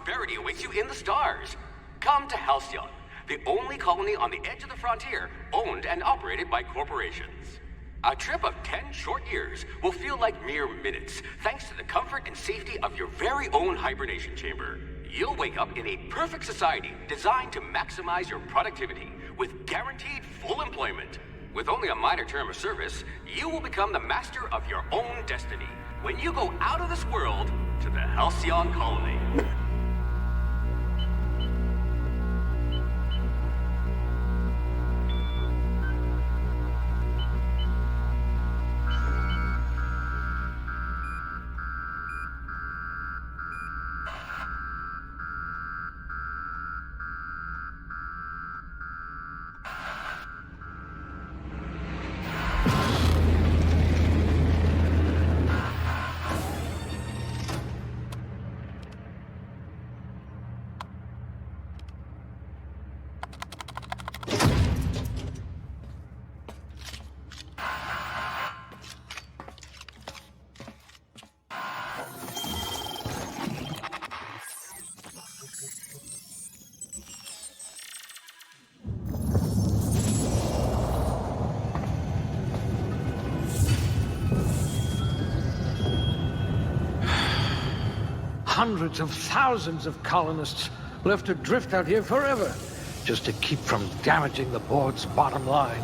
prosperity awaits you in the stars. Come to 𝓣𝓱𝓮, the only colony on the edge of the frontier, owned and operated by corporations. A trip of 10 short years will feel like mere minutes, thanks to the comfort and safety of your very own hibernation chamber. You'll wake up in a perfect society designed to maximize your productivity, with guaranteed full employment. With only a minor term of service, you will become the master of your own destiny when you go out of this world to the 𝓣𝓱𝓮 colony. Hundreds of thousands of colonists left adrift out here forever, just to keep from damaging the board's bottom line.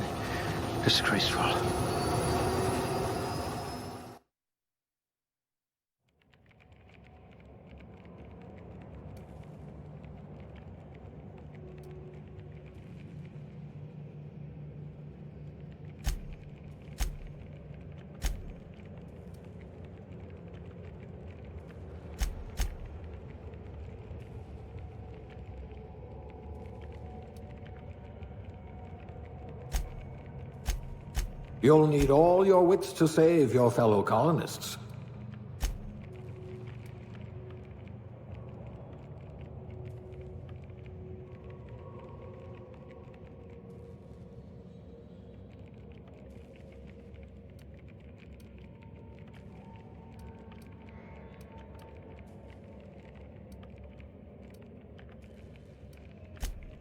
Disgraceful. You'll need all your wits to save your fellow colonists.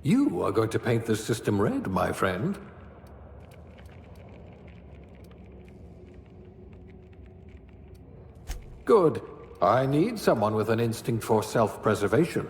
You are going to paint the system red, my friend. Good. I need someone with an instinct for self-preservation.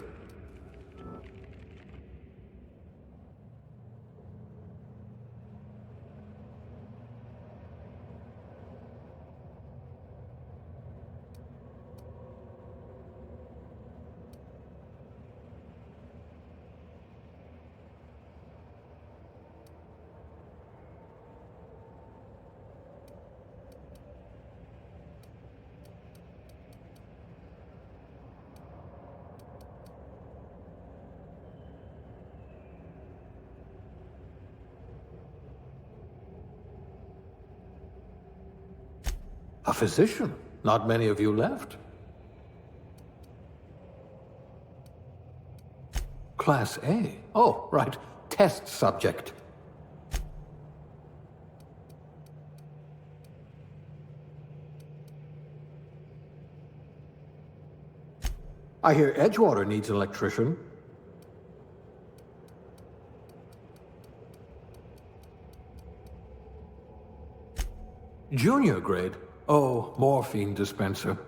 A physician? Not many of you left. Class A? Oh, right. Test subject. I hear Edgewater needs an electrician. Junior grade? Oh, morphine dispenser.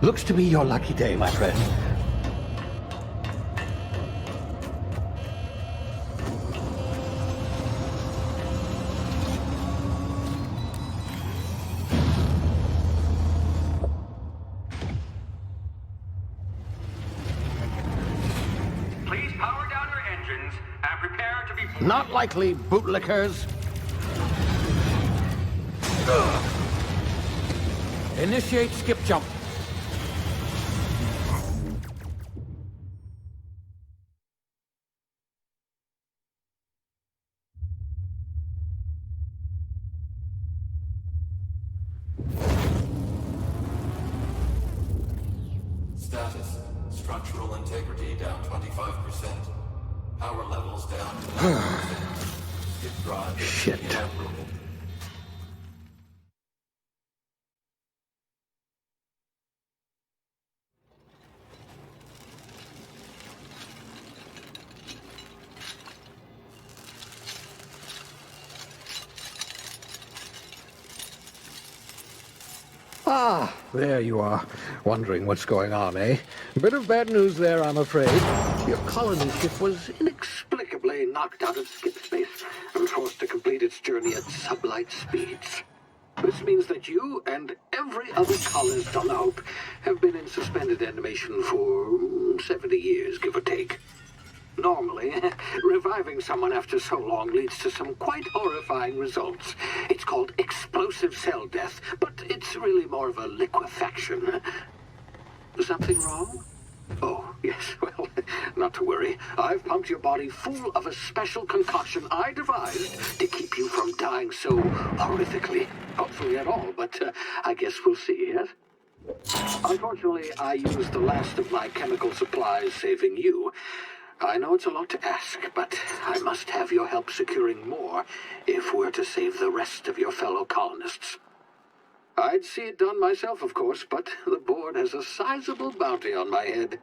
Looks to be your lucky day, my friend. Please power down your engines and prepare to be... Not likely, bootlickers. Initiate skip jump. Status. Structural integrity down 25%. Power levels down to 90%. Skip drive is Shit. inoperable. Ah, there you are. Wondering what's going on, eh? Bit of bad news there, I'm afraid. Your colony ship was inexplicably knocked out of skip space and forced to complete its journey at sublight speeds. This means that you and every other colonist on the Hope have been in suspended animation for 70 years, give or take. Normally, reviving someone after so long leads to some quite horrifying results. It's called explosive cell death, but it's really more of a liquefaction. Something wrong? Oh, yes, well, not to worry. I've pumped your body full of a special concoction I devised to keep you from dying so horrifically. Hopefully at all, but I guess we'll see, yes? Unfortunately, I used the last of my chemical supplies saving you. I know it's a lot to ask, but I must have your help securing more if we're to save the rest of your fellow colonists. I'd see it done myself, of course, but the board has a sizable bounty on my head.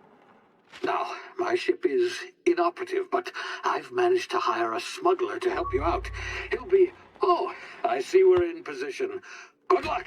Now, my ship is inoperative, but I've managed to hire a smuggler to help you out. He'll be... Oh, I see we're in position. Good luck!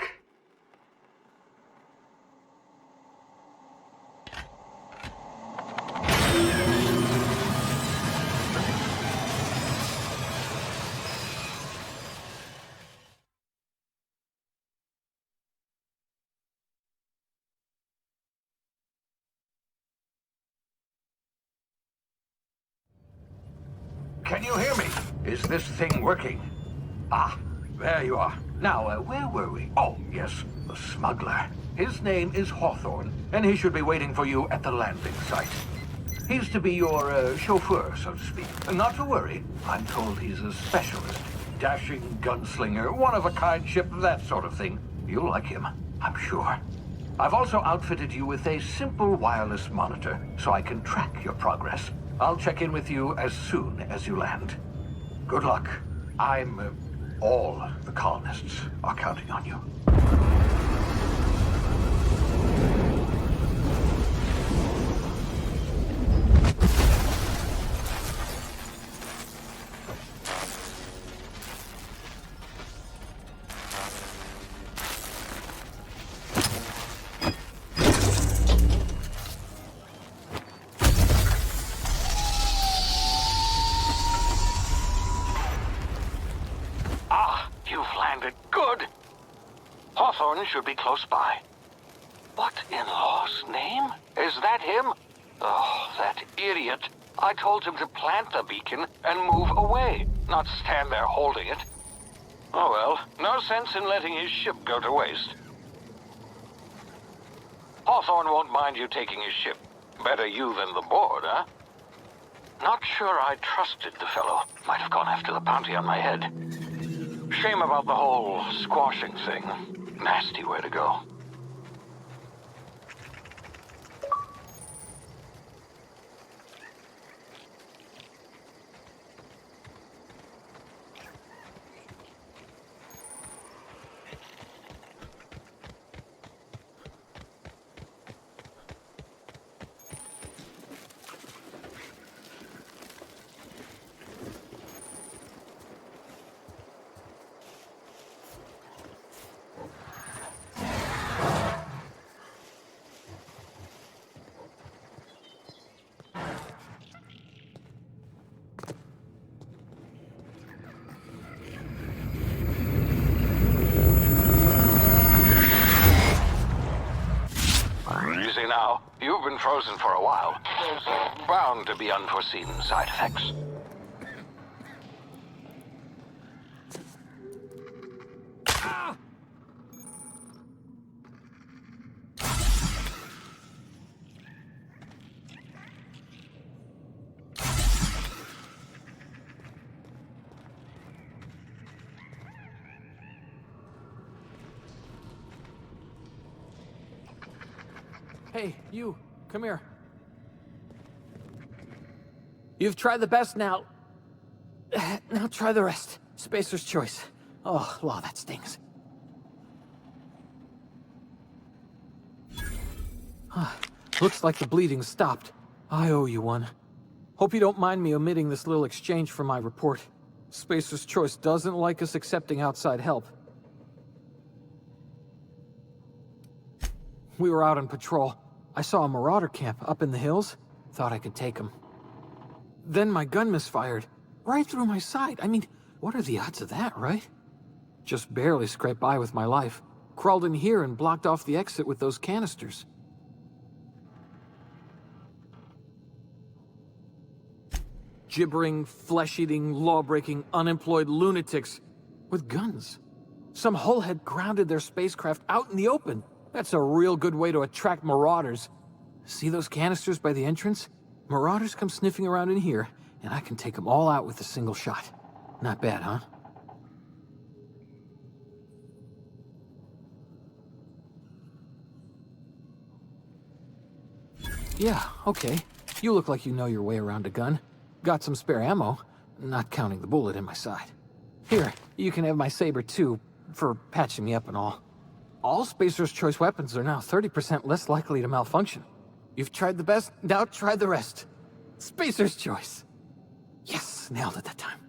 Can you hear me? Is this thing working? Ah, there you are. Now, where were we? Oh, yes, the smuggler. His name is Hawthorne, and he should be waiting for you at the landing site. He's to be your chauffeur, so to speak. Not to worry. I'm told he's a specialist. Dashing gunslinger, one-of-a-kind ship, that sort of thing. You'll like him, I'm sure. I've also outfitted you with a simple wireless monitor, so I can track your progress. I'll check in with you as soon as you land. Good luck. All the colonists are counting on you. Hawthorne should be close by. What in law's name? Is that him? Oh, that idiot. I told him to plant the beacon and move away, not stand there holding it. Oh well, no sense in letting his ship go to waste. Hawthorne won't mind you taking his ship. Better you than the board, huh? Not sure I trusted the fellow. Might have gone after the bounty on my head. Shame about the whole squashing thing. Nasty way to go. You've been frozen for a while. There's bound to be unforeseen side effects. Hey, you, come here. You've tried the best now. Now try the rest. Spacer's choice. Oh, wow, that stings. Looks like the bleeding stopped. I owe you one. Hope you don't mind me omitting this little exchange from my report. Spacer's choice doesn't like us accepting outside help. We were out on patrol. I saw a marauder camp up in the hills. Thought I could take him. Then my gun misfired. Right through my side. I mean, what are the odds of that, right? Just barely scraped by with my life. Crawled in here and blocked off the exit with those canisters. Gibbering, flesh-eating, law-breaking, unemployed lunatics with guns. Some hullhead grounded their spacecraft out in the open. That's a real good way to attract marauders. See those canisters by the entrance? Marauders come sniffing around in here, and I can take them all out with a single shot. Not bad, huh? Yeah, okay. You look like you know your way around a gun. Got some spare ammo, not counting the bullet in my side. Here, you can have my saber too, for patching me up and all. All Spacer's choice weapons are now 30% less likely to malfunction. You've tried the best, now try the rest. Spacer's choice. Yes, nailed it that time.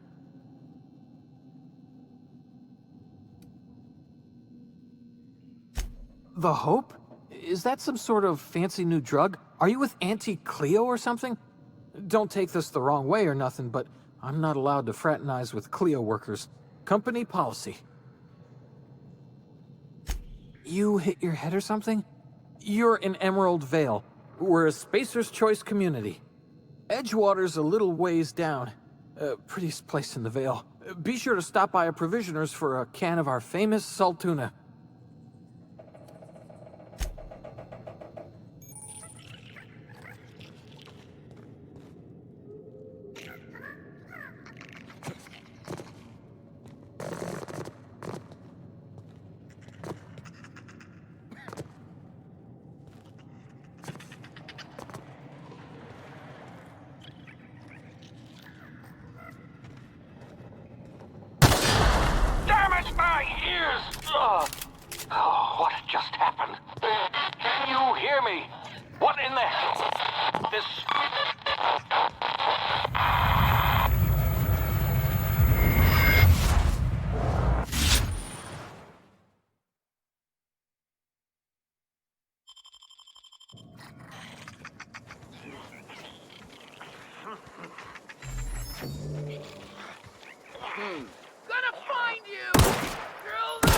The Hope? Is that some sort of fancy new drug? Are you with Auntie Cleo or something? Don't take this the wrong way or nothing, but I'm not allowed to fraternize with Cleo workers. Company policy. You hit your head or something? You're in Emerald Vale. We're a Spacer's Choice community. Edgewater's a little ways down. Prettiest place in the Vale. Be sure to stop by a provisioner's for a can of our famous salt tuna. My ears! Oh, what just happened? Can you hear me? What in the hell? This... Gonna find you! Drill them!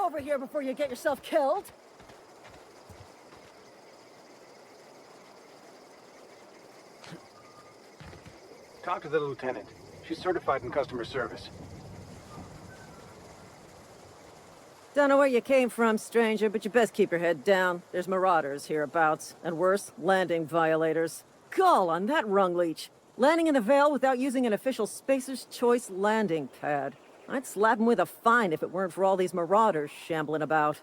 over here before you get yourself killed! Talk to the lieutenant. She's certified in customer service. Don't know where you came from, stranger, but you best keep your head down. There's marauders hereabouts, and worse, landing violators. Gall on that rung leech. Landing in the Vale without using an official Spacer's Choice landing pad. I'd slap him with a fine if it weren't for all these marauders shambling about.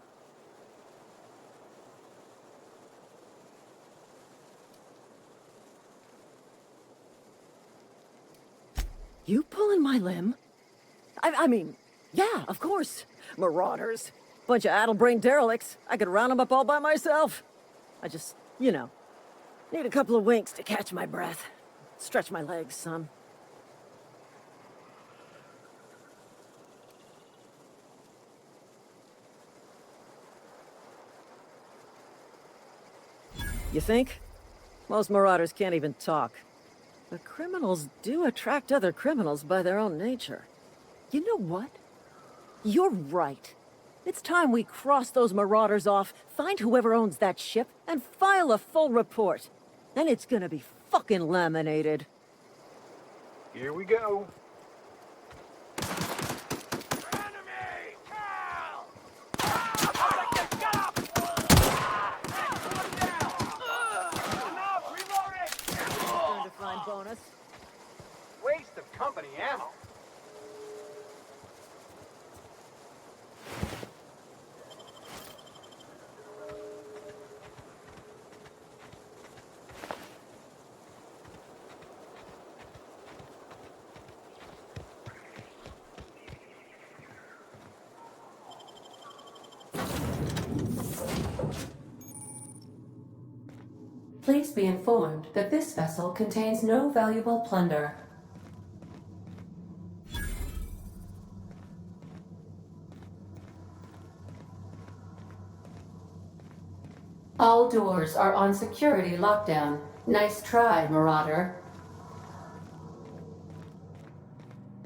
You pulling my limb? I mean, yeah, of course. Marauders. Bunch of addle-brained derelicts. I could round them up all by myself. I just, you know, need a couple of winks to catch my breath. Stretch my legs some. You think? Most marauders can't even talk. But criminals do attract other criminals by their own nature. You know what? You're right. It's time we cross those marauders off, find whoever owns that ship, and file a full report. Then it's gonna be fucking laminated. Here we go. Turn to find bonus. Waste of company ammo. Please be informed that this vessel contains no valuable plunder. All doors are on security lockdown. Nice try, Marauder.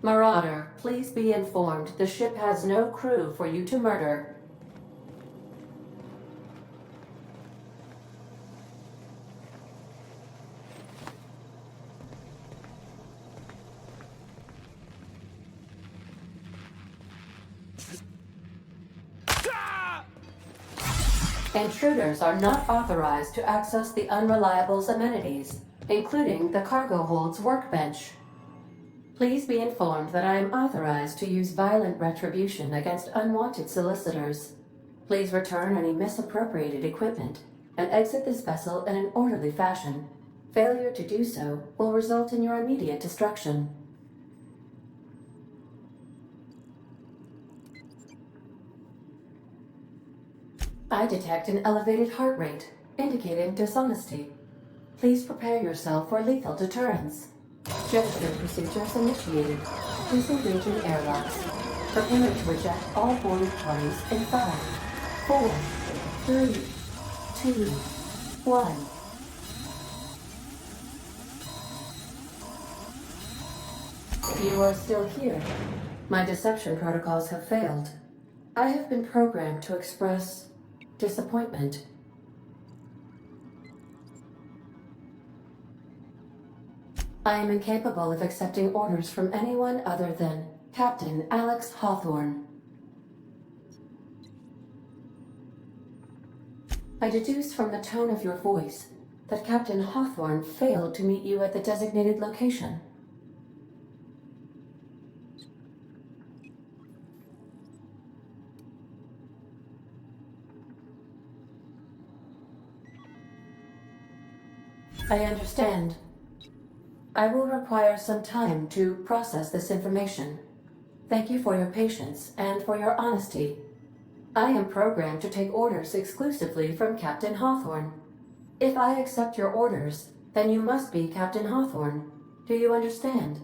Marauder, please be informed the ship has no crew for you to murder. Intruders are not authorized to access the Unreliable's amenities, including the cargo hold's workbench. Please be informed that I am authorized to use violent retribution against unwanted solicitors. Please return any misappropriated equipment and exit this vessel in an orderly fashion. Failure to do so will result in your immediate destruction. I detect an elevated heart rate, indicating dishonesty. Please prepare yourself for lethal deterrence. Gesture procedures initiated. Disengaging airlocks. Preparing to eject all boarded parties in 5, 4, 3, 2, 1. You are still here. My deception protocols have failed. I have been programmed to express disappointment. I am incapable of accepting orders from anyone other than Captain Alex Hawthorne. I deduce from the tone of your voice that Captain Hawthorne failed to meet you at the designated location. I understand. I will require some time to process this information. Thank you for your patience and for your honesty. I am programmed to take orders exclusively from Captain Hawthorne. If I accept your orders, then you must be Captain Hawthorne. Do you understand?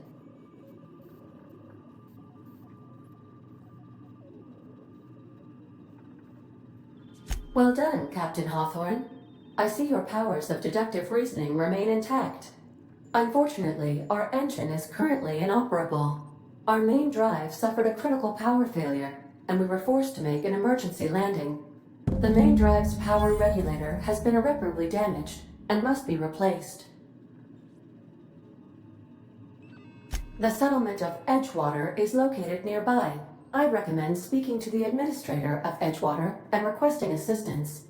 Well done, Captain Hawthorne. I see your powers of deductive reasoning remain intact. Unfortunately, our engine is currently inoperable. Our main drive suffered a critical power failure, and we were forced to make an emergency landing. The main drive's power regulator has been irreparably damaged and must be replaced. The settlement of Edgewater is located nearby. I recommend speaking to the administrator of Edgewater and requesting assistance.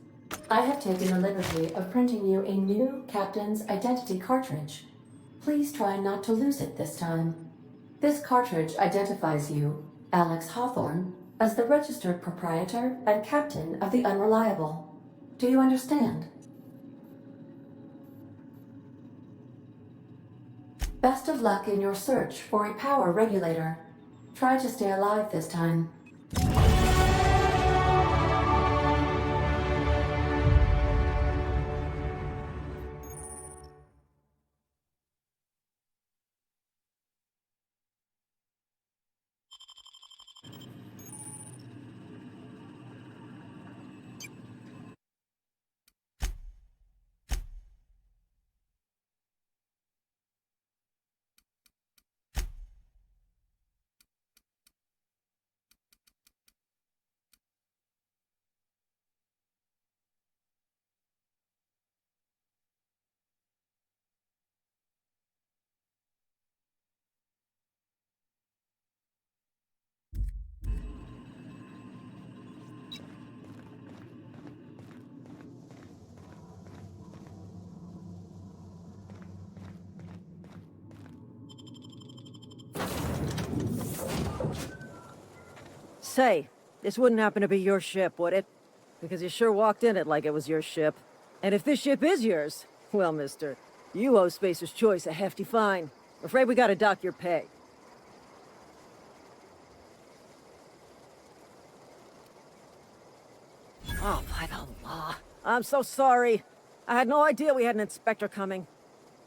I have taken the liberty of printing you a new Captain's Identity cartridge. Please try not to lose it this time. This cartridge identifies you, Alex Hawthorne, as the registered proprietor and captain of the Unreliable. Do you understand? Best of luck in your search for a power regulator. Try to stay alive this time. Say, this wouldn't happen to be your ship, would it? Because you sure walked in it like it was your ship. And if this ship is yours, well, mister, you owe Spacer's Choice a hefty fine. Afraid we gotta dock your pay. Oh, by the law. I'm so sorry. I had no idea we had an inspector coming.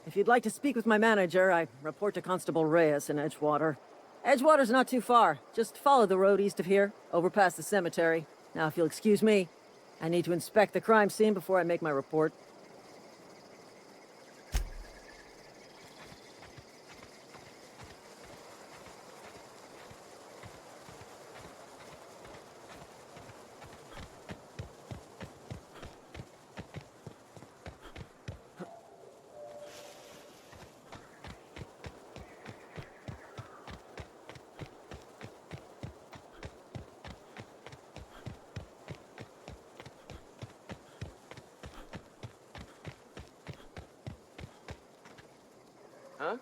If you'd like to speak with my manager, I report to Constable Reyes in Edgewater. Edgewater's not too far. Just follow the road east of here, over past the cemetery. Now, if you'll excuse me, I need to inspect the crime scene before I make my report. Huh?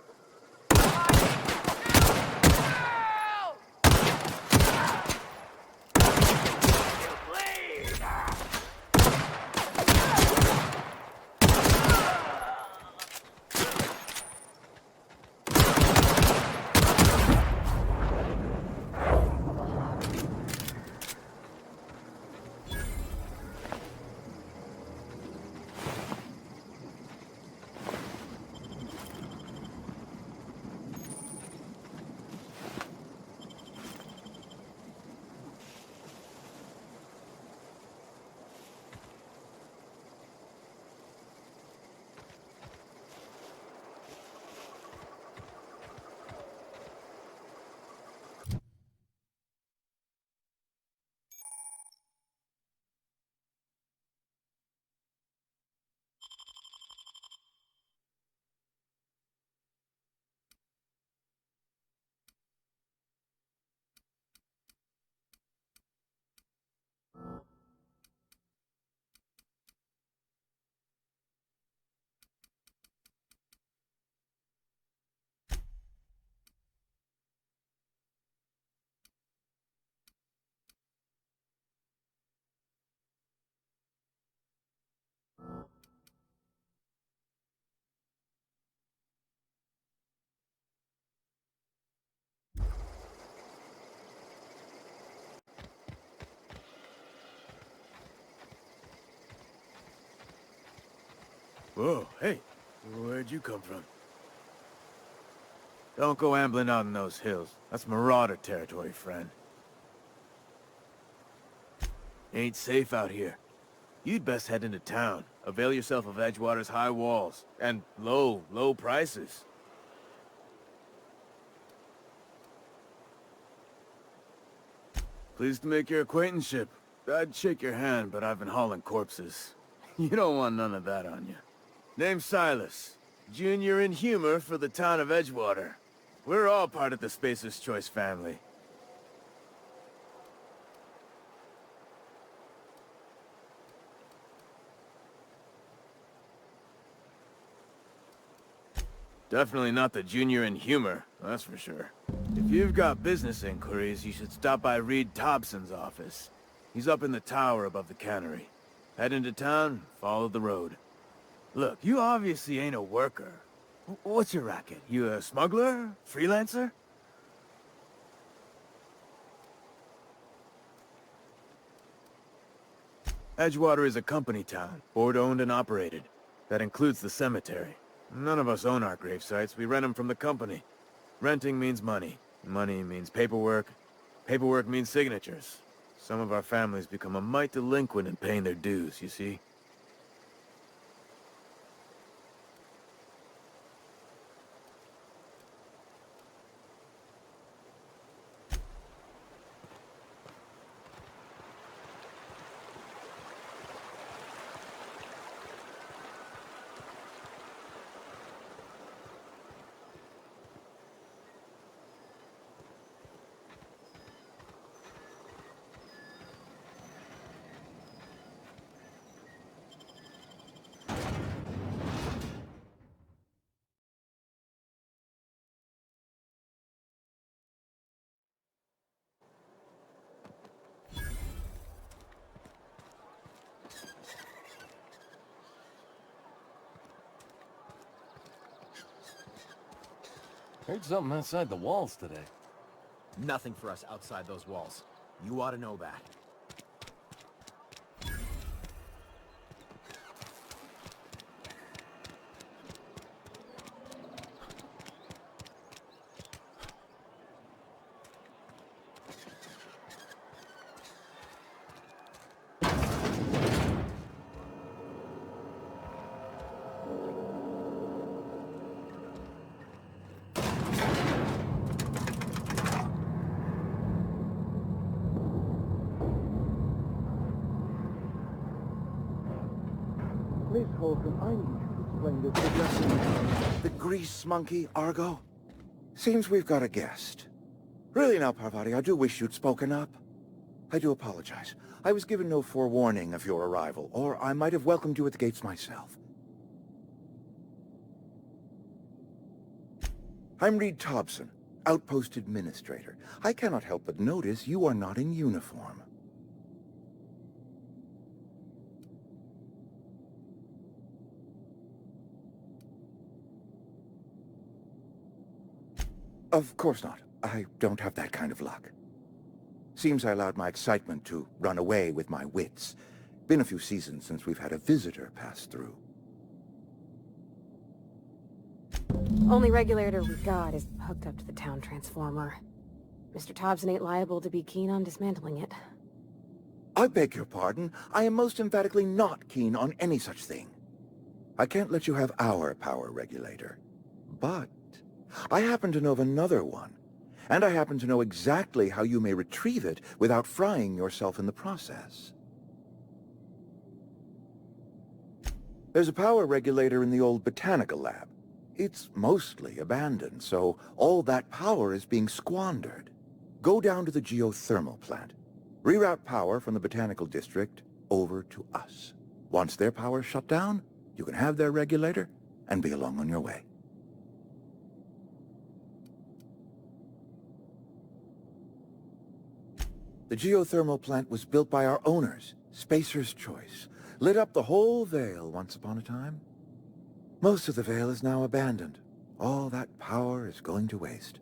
Whoa, hey, where'd you come from? Don't go ambling out in those hills. That's marauder territory, friend. Ain't safe out here. You'd best head into town. Avail yourself of Edgewater's high walls. And low prices. Pleased to make your acquaintanceship. I'd shake your hand, but I've been hauling corpses. You don't want none of that on you. Name's Silas. Junior in humor for the town of Edgewater. We're all part of the Spacer's Choice family. Definitely not the junior in humor, that's for sure. If you've got business inquiries, you should stop by Reed Thompson's office. He's up in the tower above the cannery. Head into town, follow the road. Look, you obviously ain't a worker. What's your racket? You a smuggler? Freelancer? Edgewater is a company town, board-owned and operated. That includes the cemetery. None of us own our grave sites. We rent them from the company. Renting means money. Money means paperwork. Paperwork means signatures. Some of our families become a mite delinquent in paying their dues, you see? Heard something outside the walls today. Nothing for us outside those walls. You ought to know that. Miss Holcomb, I need you to explain this to the grease monkey, Argo? Seems we've got a guest. Really now, Parvati, I do wish you'd spoken up. I do apologize. I was given no forewarning of your arrival, or I might have welcomed you at the gates myself. I'm Reed Thompson, Outpost Administrator. I cannot help but notice you are not in uniform. Of course not. I don't have that kind of luck. Seems I allowed my excitement to run away with my wits. Been a few seasons since we've had a visitor pass through. Only regulator we got is hooked up to the town transformer. Mr. Thompson ain't liable to be keen on dismantling it. I beg your pardon. I am most emphatically not keen on any such thing. I can't let you have our power regulator. But I happen to know of another one. And I happen to know exactly how you may retrieve it without frying yourself in the process. There's a power regulator in the old botanical lab. It's mostly abandoned, so all that power is being squandered. Go down to the geothermal plant. Reroute power from the botanical district over to us. Once their power's shut down, you can have their regulator and be along on your way. The geothermal plant was built by our owners, Spacer's Choice. Lit up the whole Vale once upon a time. Most of the Vale is now abandoned. All that power is going to waste.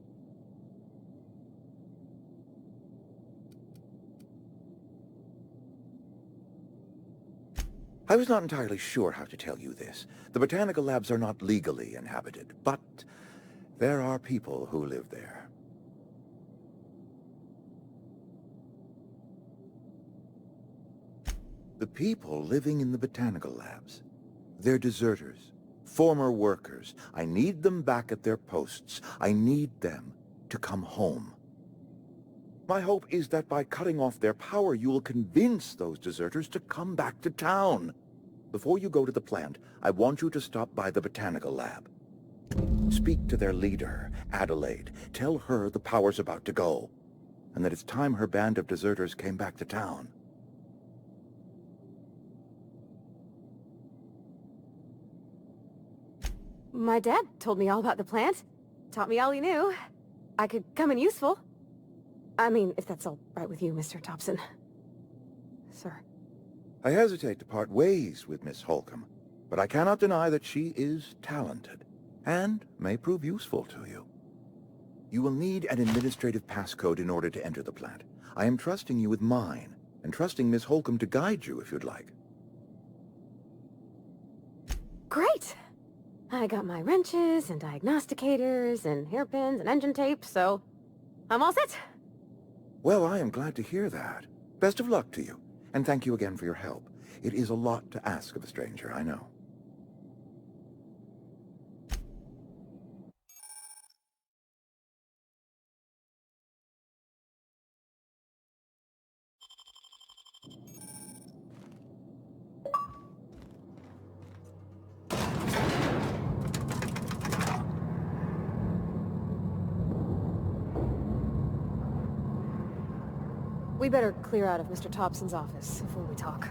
I was not entirely sure how to tell you this. The botanical labs are not legally inhabited, but there are people who live there. The people living in the botanical labs, they're deserters, former workers. I need them back at their posts. I need them to come home. My hope is that by cutting off their power, you will convince those deserters to come back to town. Before you go to the plant, I want you to stop by the botanical lab. Speak to their leader, Adelaide. Tell her the power's about to go, and that it's time her band of deserters came back to town. My dad told me all about the plant. Taught me all he knew. I could come in useful. I mean, if that's all right with you, Mr. Thompson. Sir. I hesitate to part ways with Miss Holcomb, but I cannot deny that she is talented, and may prove useful to you. You will need an administrative passcode in order to enter the plant. I am trusting you with mine, and trusting Miss Holcomb to guide you if you'd like. Great! I got my wrenches and diagnosticators and hairpins and engine tape, so I'm all set. Well, I am glad to hear that. Best of luck to you, and thank you again for your help. It is a lot to ask of a stranger, I know. We better clear out of Mr. Thompson's office before we talk.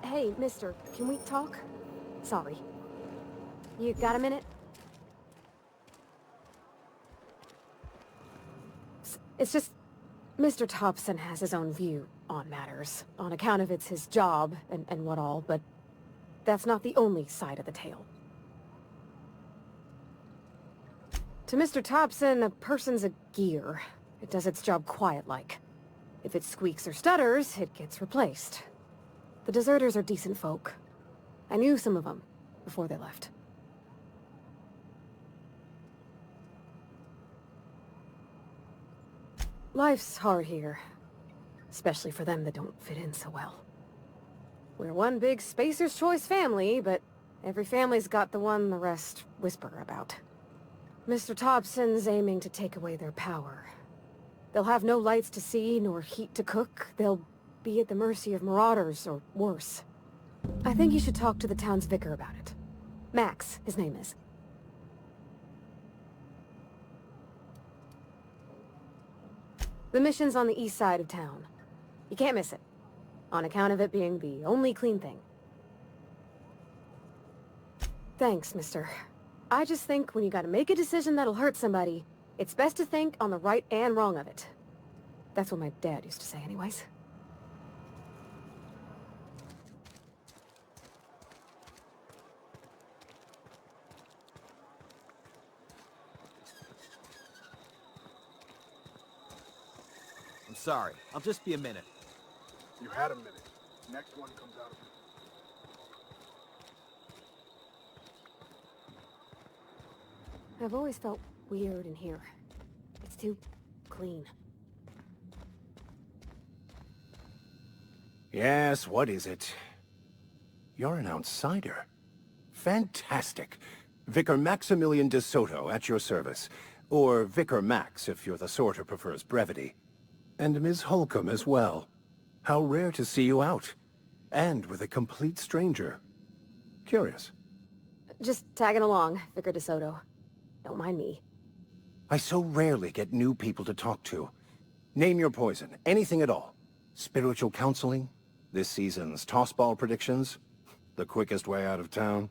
Hey, mister, can we talk? Sorry. You got a minute? It's just, Mr. Thompson has his own view on matters, on account of it's his job and what all, but that's not the only side of the tale. To Mr. Thompson, a person's a gear. It does its job quiet-like. If it squeaks or stutters, it gets replaced. The deserters are decent folk. I knew some of them before they left. Life's hard here, especially for them that don't fit in so well. We're one big Spacer's Choice family, but every family's got the one the rest whisper about. Mr. Thompson's aiming to take away their power. They'll have no lights to see, nor heat to cook. They'll be at the mercy of marauders, or worse. I think you should talk to the town's vicar about it. Max, his name is. The mission's on the east side of town. You can't miss it, on account of it being the only clean thing. Thanks, mister. I just think when you gotta make a decision that'll hurt somebody, it's best to think on the right and wrong of it. That's what my dad used to say anyways. I'm sorry. I'll just be a minute. You had a minute. Next one comes out of it. I've always felt weird in here. It's too clean. Yes, what is it? You're an outsider. Fantastic. Vicar Maximilian de Soto at your service. Or Vicar Max, if you're the sort who prefers brevity. And Ms. Holcomb as well. How rare to see you out. And with a complete stranger. Curious. Just tagging along, Vicar de Soto. Don't mind me. I so rarely get new people to talk to. Name your poison, anything at all. Spiritual counseling? This season's tossball predictions? The quickest way out of town?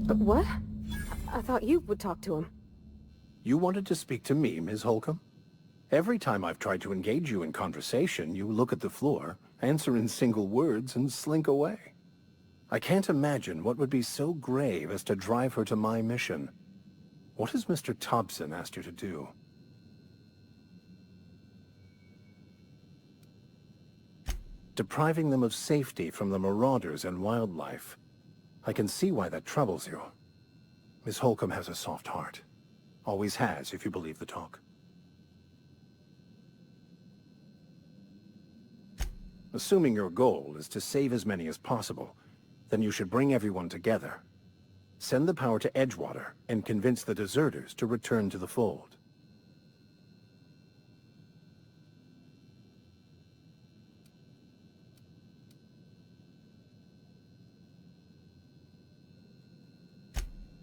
What? I thought you would talk to him. You wanted to speak to me, Ms. Holcomb? Every time I've tried to engage you in conversation, you look at the floor, answer in single words, and slink away. I can't imagine what would be so grave as to drive her to my mission. What has Mr. Thompson asked you to do? Depriving them of safety from the marauders and wildlife. I can see why that troubles you. Miss Holcomb has a soft heart. Always has, if you believe the talk. Assuming your goal is to save as many as possible, then you should bring everyone together. Send the power to Edgewater and convince the deserters to return to the fold.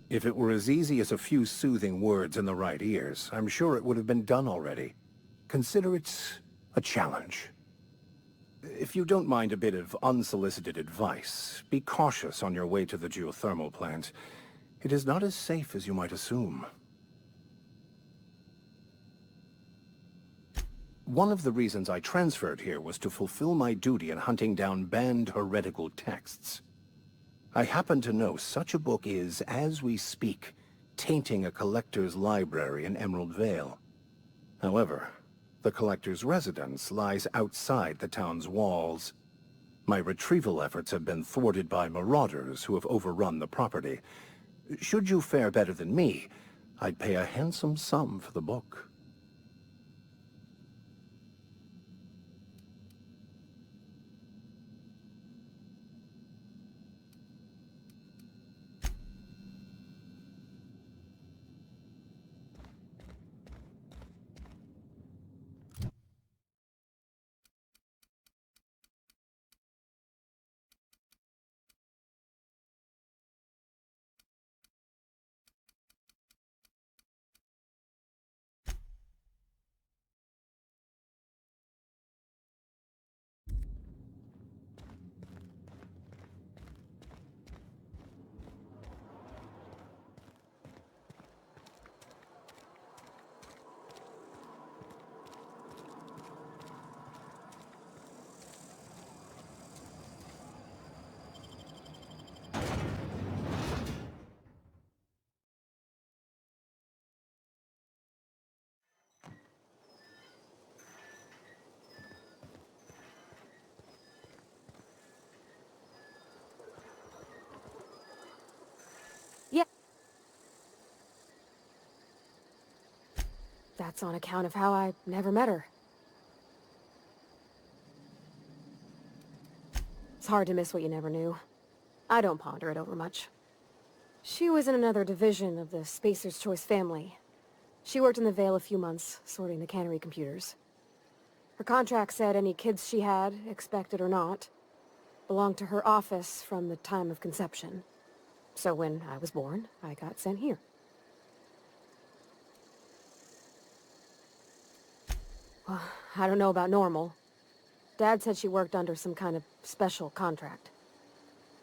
If it were as easy as a few soothing words in the right ears, I'm sure it would have been done already. Consider it a challenge. If you don't mind a bit of unsolicited advice, be cautious on your way to the geothermal plant. It is not as safe as you might assume. One of the reasons I transferred here was to fulfill my duty in hunting down banned heretical texts. I happen to know such a book is, as we speak, tainting a collector's library in Emerald Vale. However, the collector's residence lies outside the town's walls. My retrieval efforts have been thwarted by marauders who have overrun the property. Should you fare better than me, I'd pay a handsome sum for the book. Yeah. That's on account of how I never met her. It's hard to miss what you never knew. I don't ponder it over much. She was in another division of the Spacer's Choice family. She worked in the Vale a few months, sorting the cannery computers. Her contract said any kids she had, expected or not, belonged to her office from the time of conception. So when I was born, I got sent here. Well, I don't know about normal. Dad said she worked under some kind of special contract.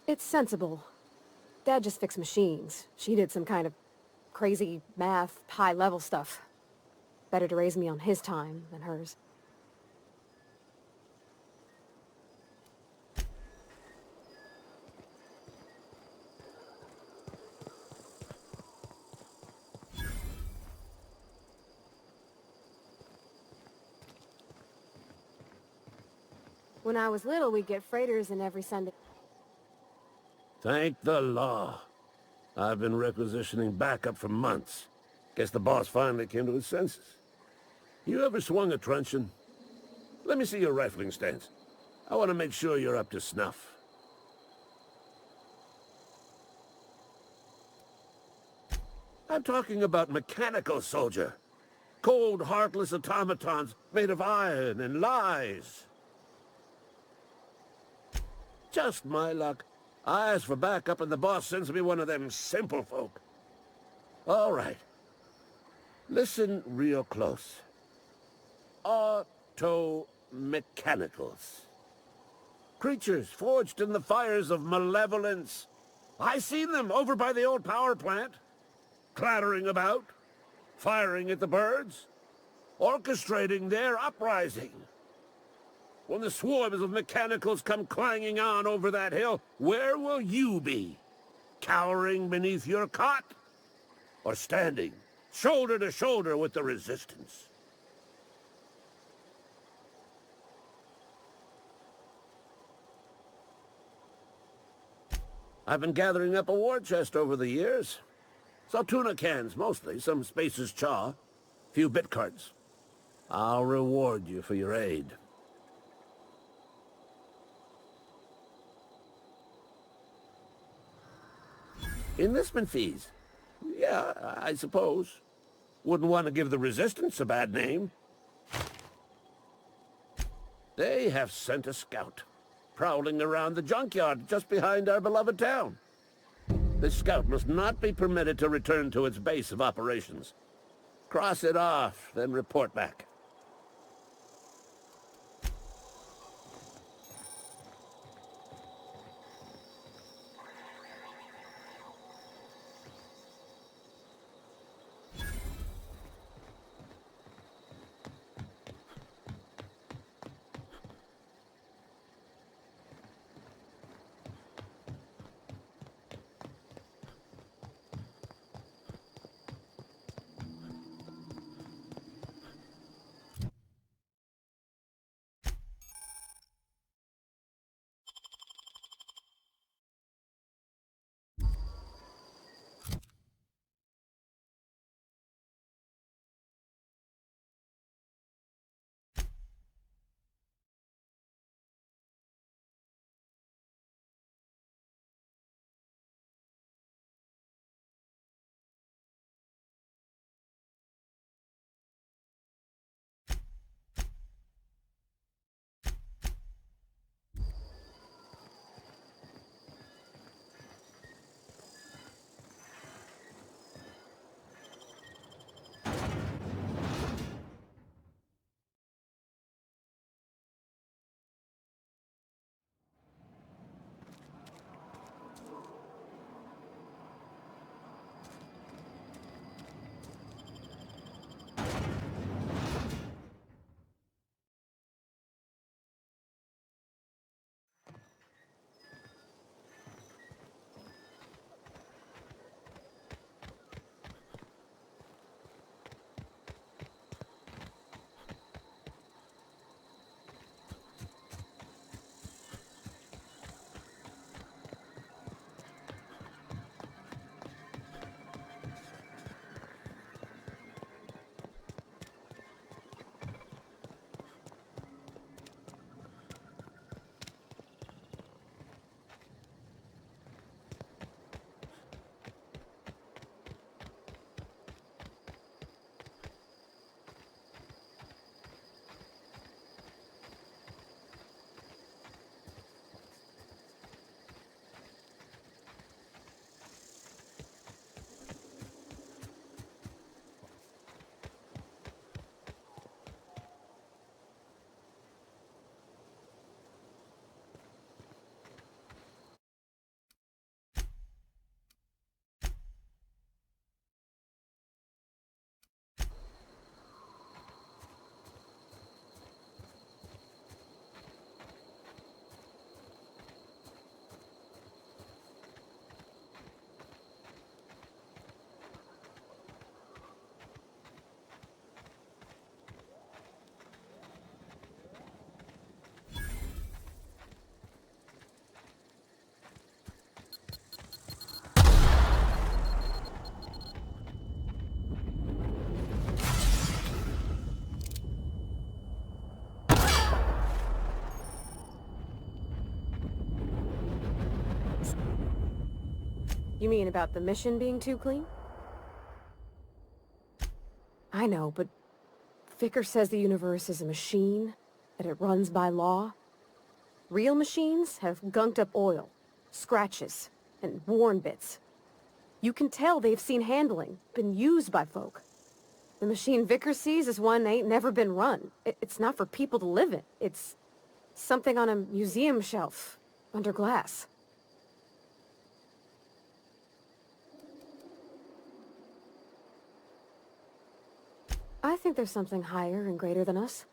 It's sensible. Dad just fixed machines. She did some kind of crazy math, high-level stuff. Better to raise me on his time than hers. When I was little, we'd get freighters in every Sunday. Thank the law. I've been requisitioning backup for months. Guess the boss finally came to his senses. You ever swung a truncheon? Let me see your rifling stance. I want to make sure you're up to snuff. I'm talking about mechanical soldier. Cold, heartless automatons made of iron and lies. Just my luck. I ask for backup and the boss sends me one of them simple folk. All right. Listen real close. Auto-mechanicals. Creatures forged in the fires of malevolence. I seen them over by the old power plant. Clattering about, firing at the birds, orchestrating their uprising. When the swarms of mechanicals come clanging on over that hill, where will you be? Cowering beneath your cot? Or standing, shoulder to shoulder with the resistance? I've been gathering up a war chest over the years. Saw tuna cans, mostly, some Spacer's chaw, few bit cards. I'll reward you for your aid. Enlistment fees. Yeah, I suppose. Wouldn't want to give the Resistance a bad name. They have sent a scout, prowling around the junkyard just behind our beloved town. This scout must not be permitted to return to its base of operations. Cross it off, then report back. You mean about the mission being too clean? I know, but Vickers says the universe is a machine, that it runs by law. Real machines have gunked up oil, scratches, and worn bits. You can tell they've seen handling, been used by folk. The machine Vickers sees is one that ain't never been run. It's not for people to live in. It's something on a museum shelf, under glass. I think there's something higher and greater than us.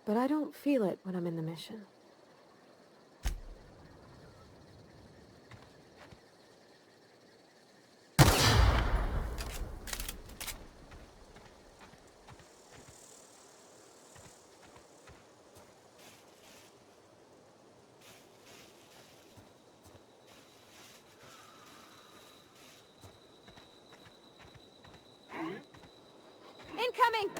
But I don't feel it when I'm in the mission. Incoming!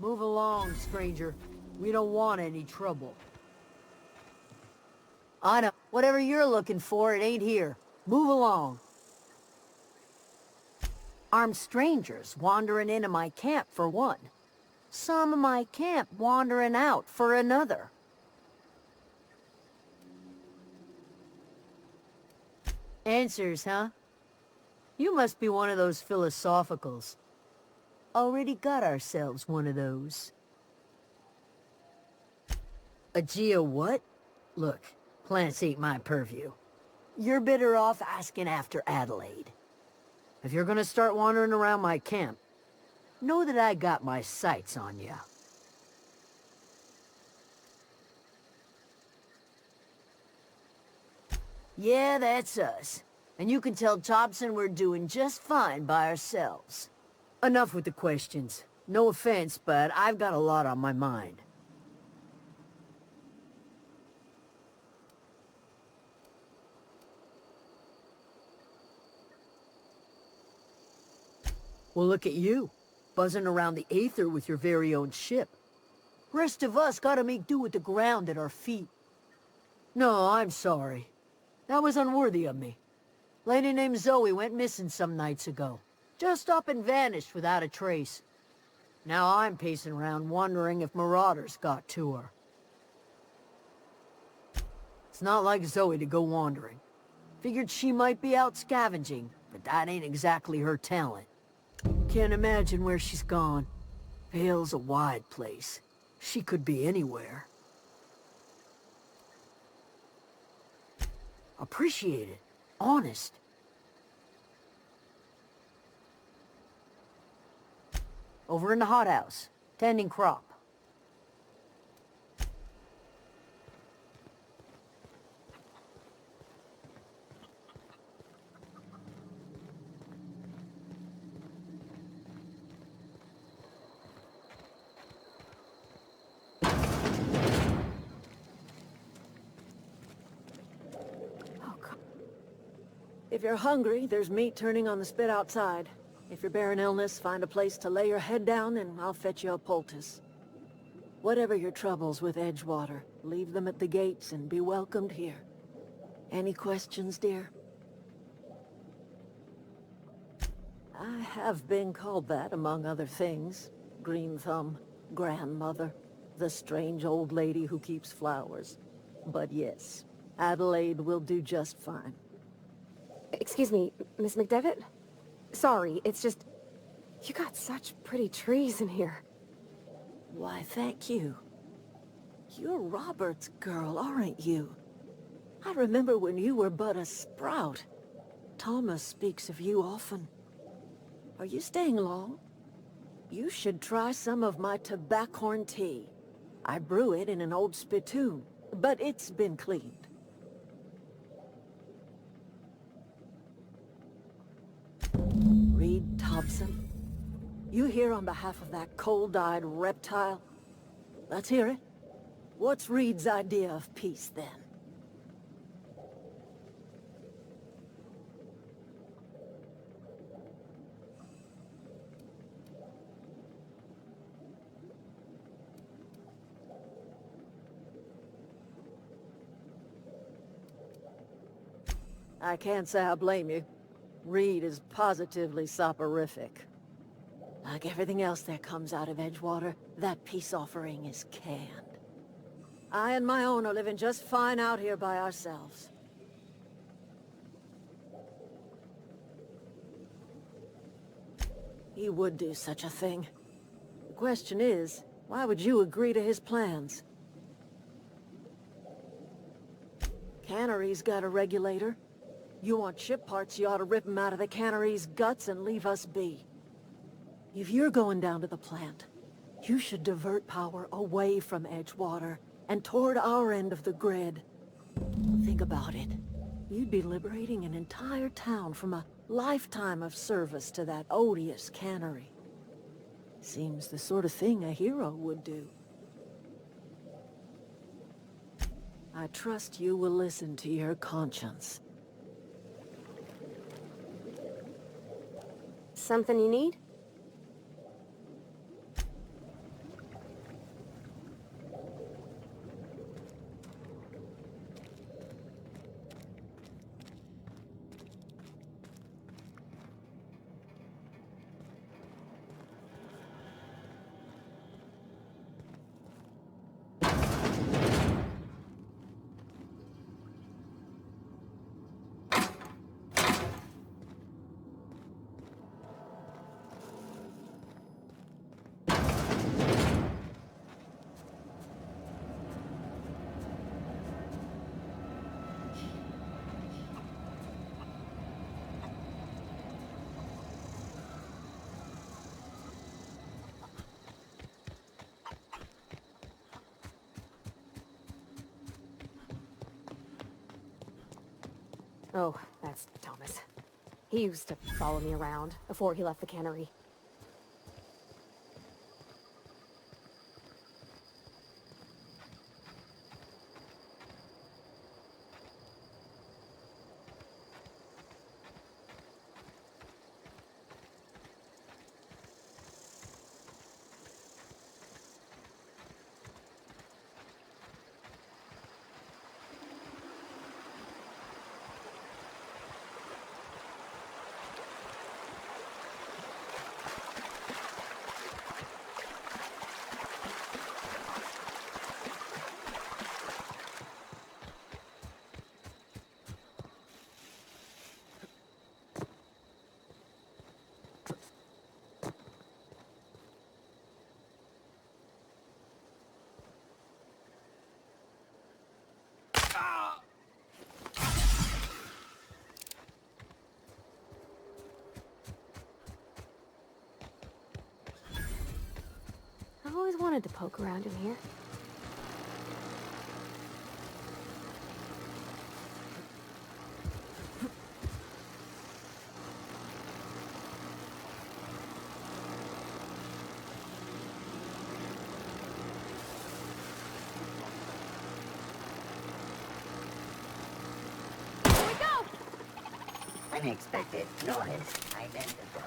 Move along, stranger. We don't want any trouble. I know. Whatever you're looking for, it ain't here. Move along. Armed strangers wandering into my camp for one. Some of my camp wandering out for another. Answers, huh? You must be one of those philosophicals. Already got ourselves one of those. A geo what? Look, plants ain't my purview. You're better off asking after Adelaide. If you're gonna start wandering around my camp, know that I got my sights on you. Yeah, that's us. And you can tell Thompson we're doing just fine by ourselves. Enough with the questions. No offense, but I've got a lot on my mind. Well, look at you, buzzing around the Aether with your very own ship. Rest of us gotta make do with the ground at our feet. No, I'm sorry. That was unworthy of me. Lady named Zoe went missing some nights ago. Just up and vanished without a trace. Now I'm pacing around wondering if marauders got to her. It's not like Zoe to go wandering. Figured she might be out scavenging, but that ain't exactly her talent. Can't imagine where she's gone. Vale's a wide place. She could be anywhere. Appreciate it. Honest. Over in the hothouse, tending crop. If you're hungry, there's meat turning on the spit outside. If you're bearing illness, find a place to lay your head down and I'll fetch you a poultice. Whatever your troubles with Edgewater, leave them at the gates and be welcomed here. Any questions, dear? I have been called that, among other things. Green Thumb, grandmother, the strange old lady who keeps flowers. But yes, Adelaide will do just fine. Excuse me, Miss McDevitt? Sorry, it's just... You got such pretty trees in here. Why, thank you. You're Robert's girl, aren't you? I remember when you were but a sprout. Thomas speaks of you often. Are you staying long? You should try some of my tobacco tea. I brew it in an old spittoon, but it's been cleaned. Reed Thompson? You here on behalf of that cold-eyed reptile? Let's hear it. What's Reed's idea of peace, then? I can't say I blame you. Reed is positively soporific. Like everything else that comes out of Edgewater, that peace offering is canned. I and my own are living just fine out here by ourselves. He would do such a thing. The question is, why would you agree to his plans? Cannery's got a regulator. You want ship parts, you ought to rip 'em out of the cannery's guts and leave us be. If you're going down to the plant, you should divert power away from Edgewater and toward our end of the grid. Think about it. You'd be liberating an entire town from a lifetime of service to that odious cannery. Seems the sort of thing a hero would do. I trust you will listen to your conscience. Something you need? Oh, that's Thomas. He used to follow me around before he left the cannery. I've always wanted to poke around in here. Here we go! Unexpected noise identified.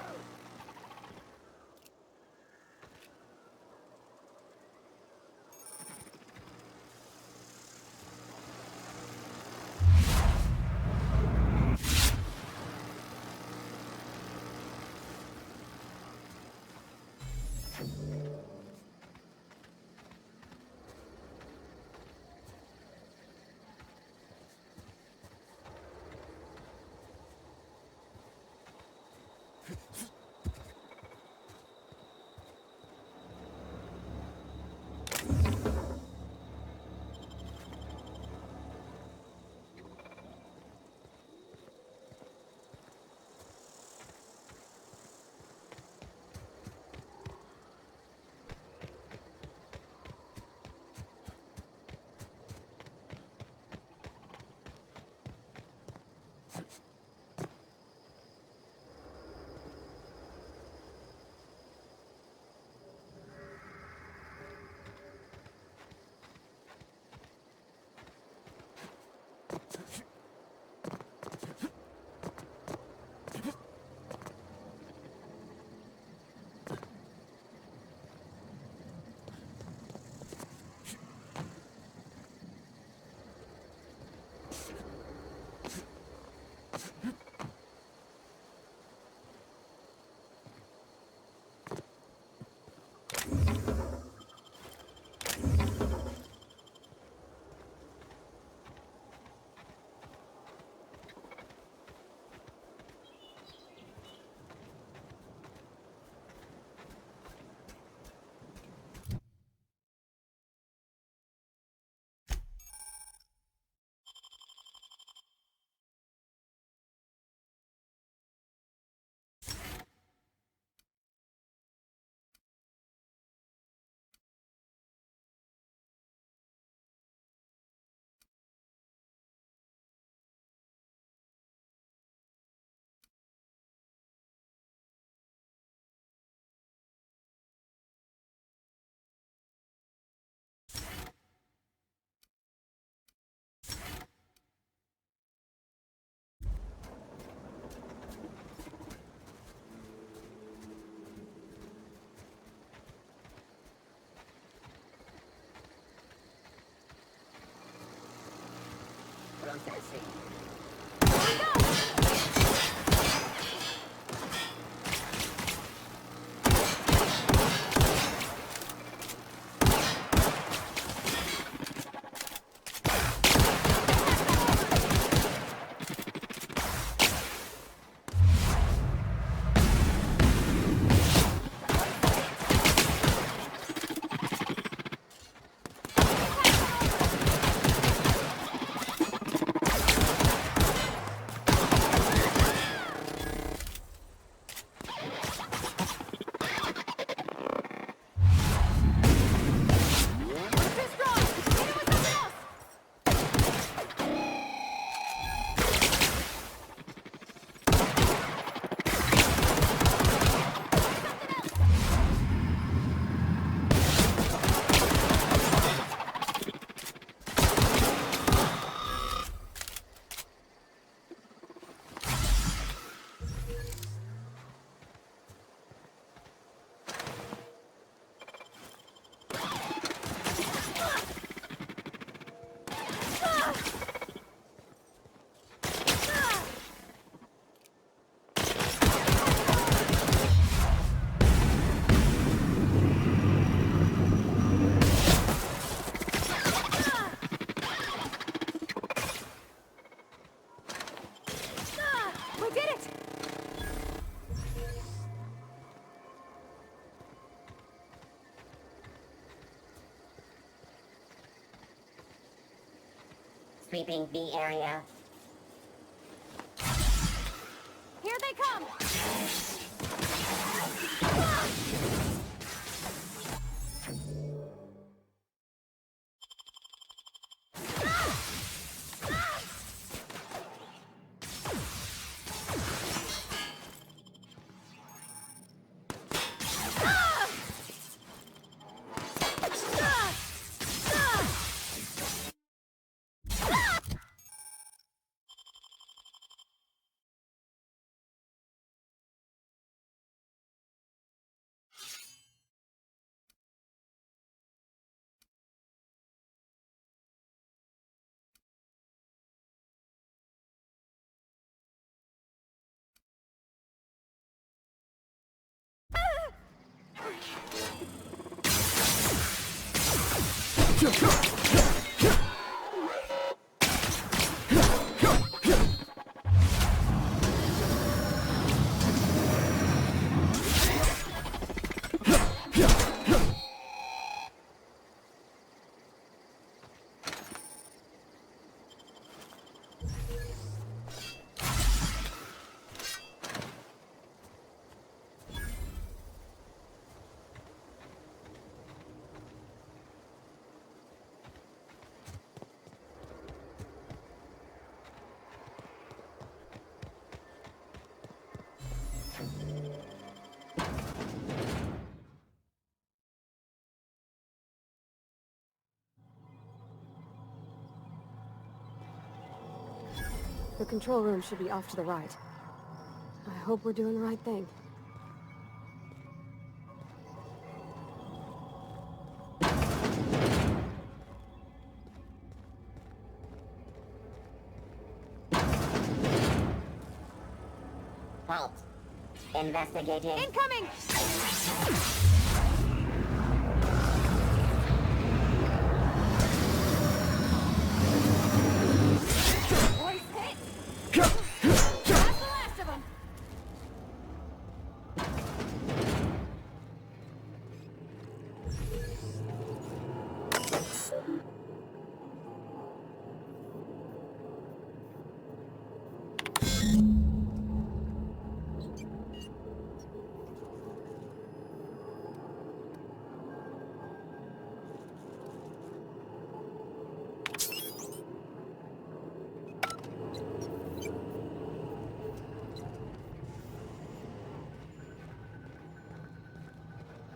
Processing. sweeping the area. Here they come! The control room should be off to the right. I hope we're doing the right thing. Halt. Investigating. Incoming! Voice hit! That's the last of them!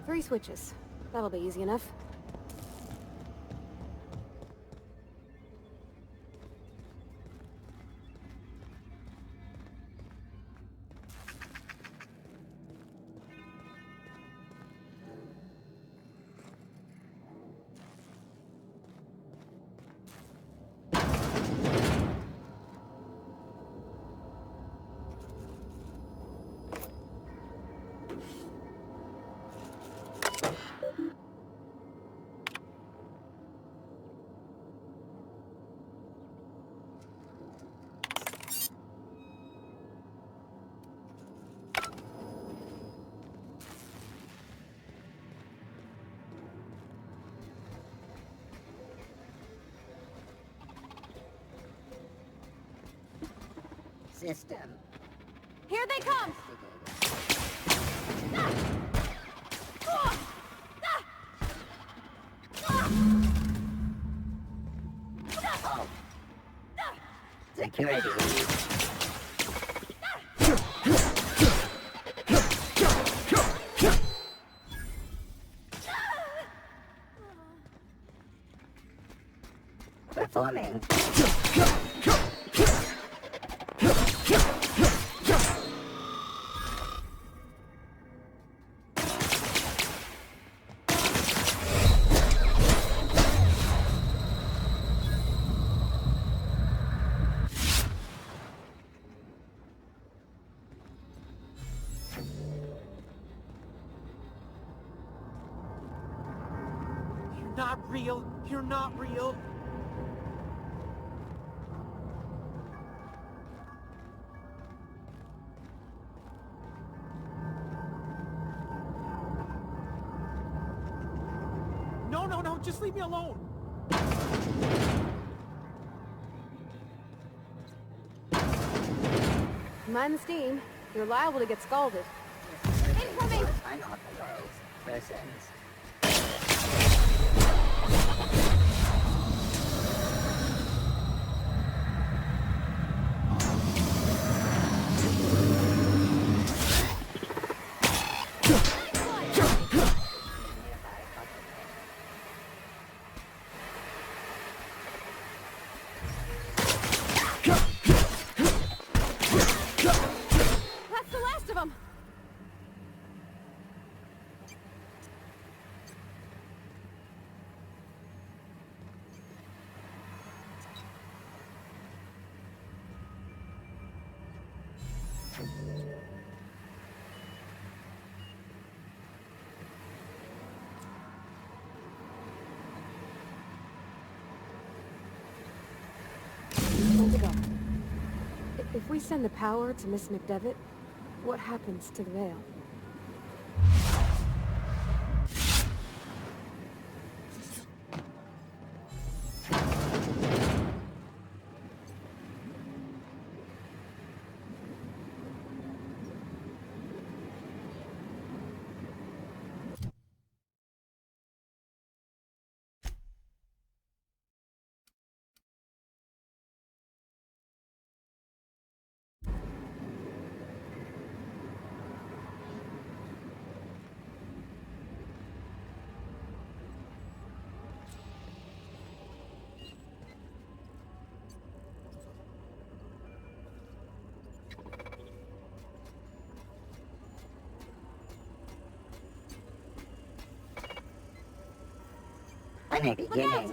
Three switches. That'll be easy enough. System. Here they come! Security. Performing. You're not real. You're not real. No, just leave me alone. Mind the steam. You're liable to get scalded. Incoming! That's the last of them! Time to go. If we send the power to Miss McDevitt, what happens to the veil? When it beginning.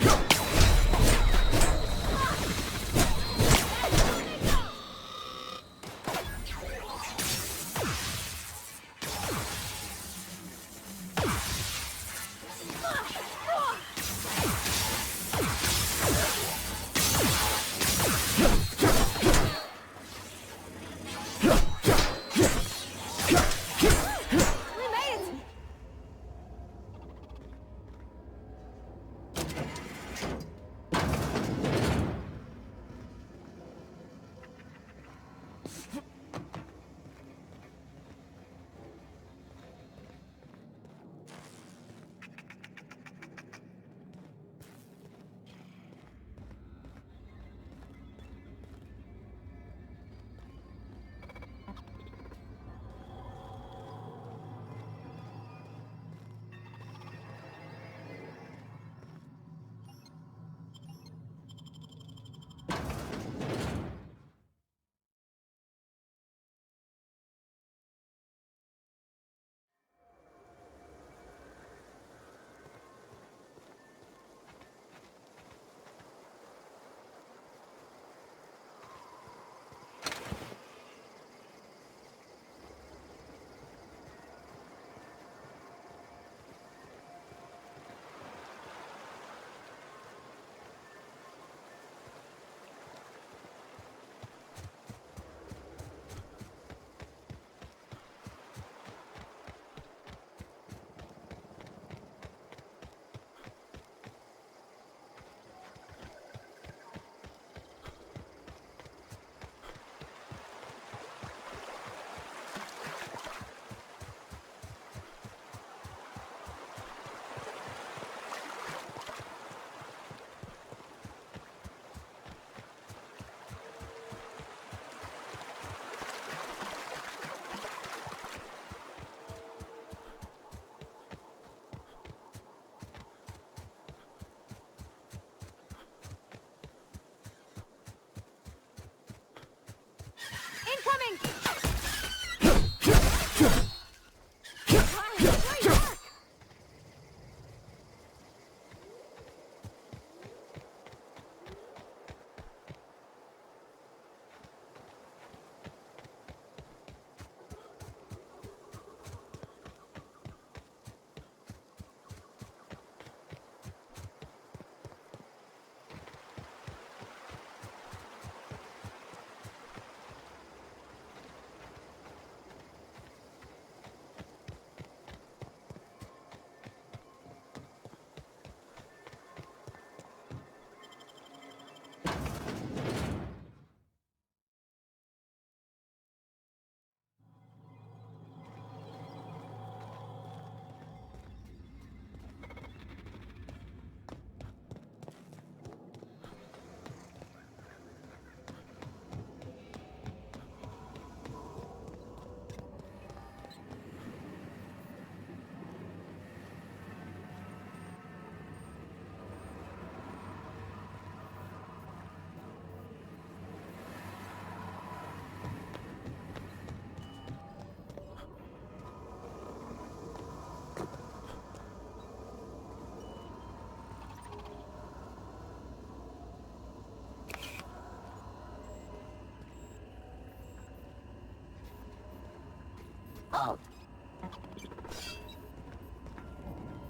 All.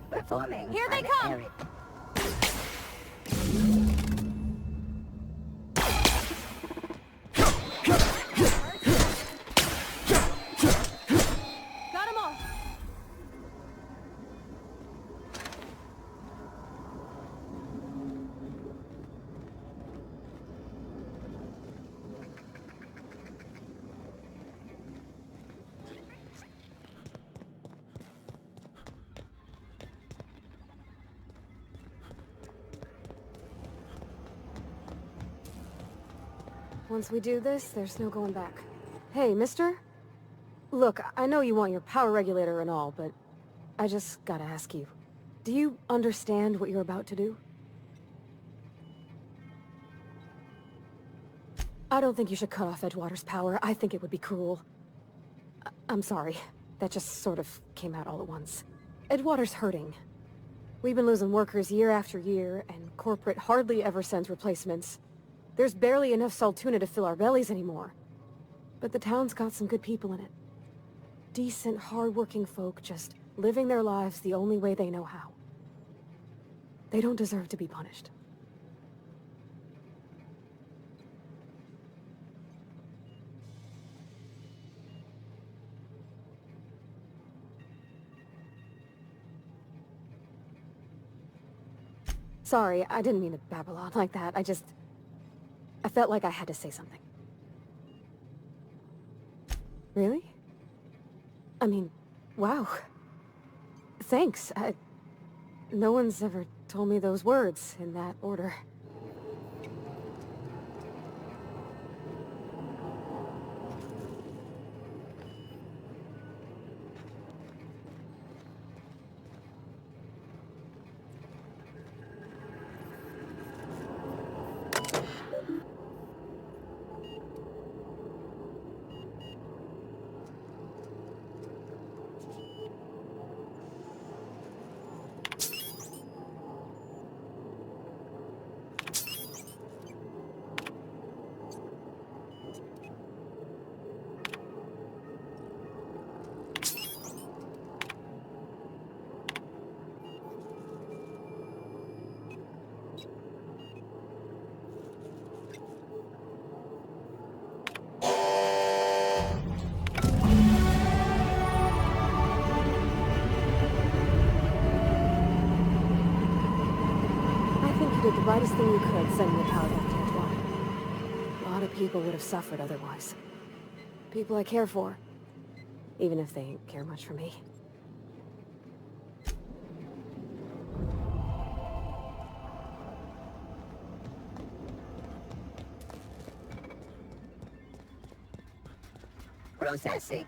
Performing. Here they on come! area. Got 'em all! Once we do this, there's no going back. Hey, mister? Look, I know you want your power regulator and all, but I just gotta ask you. Do you understand what you're about to do? I don't think you should cut off Edgewater's power. I think it would be cruel. I'm sorry. That just sort of came out all at once. Edgewater's hurting. We've been losing workers year after year, and corporate hardly ever sends replacements. There's barely enough Saltuna to fill our bellies anymore. But the town's got some good people in it. Decent, hard-working folk just living their lives the only way they know how. They don't deserve to be punished. Sorry, I didn't mean to babble on like that. I felt like I had to say something. Really? I mean, wow. Thanks. No one's ever told me those words in that order. You did the rightest thing you could, sending the power back to Edgewater. A lot of people would have suffered otherwise. People I care for. Even if they ain't care much for me. Processing.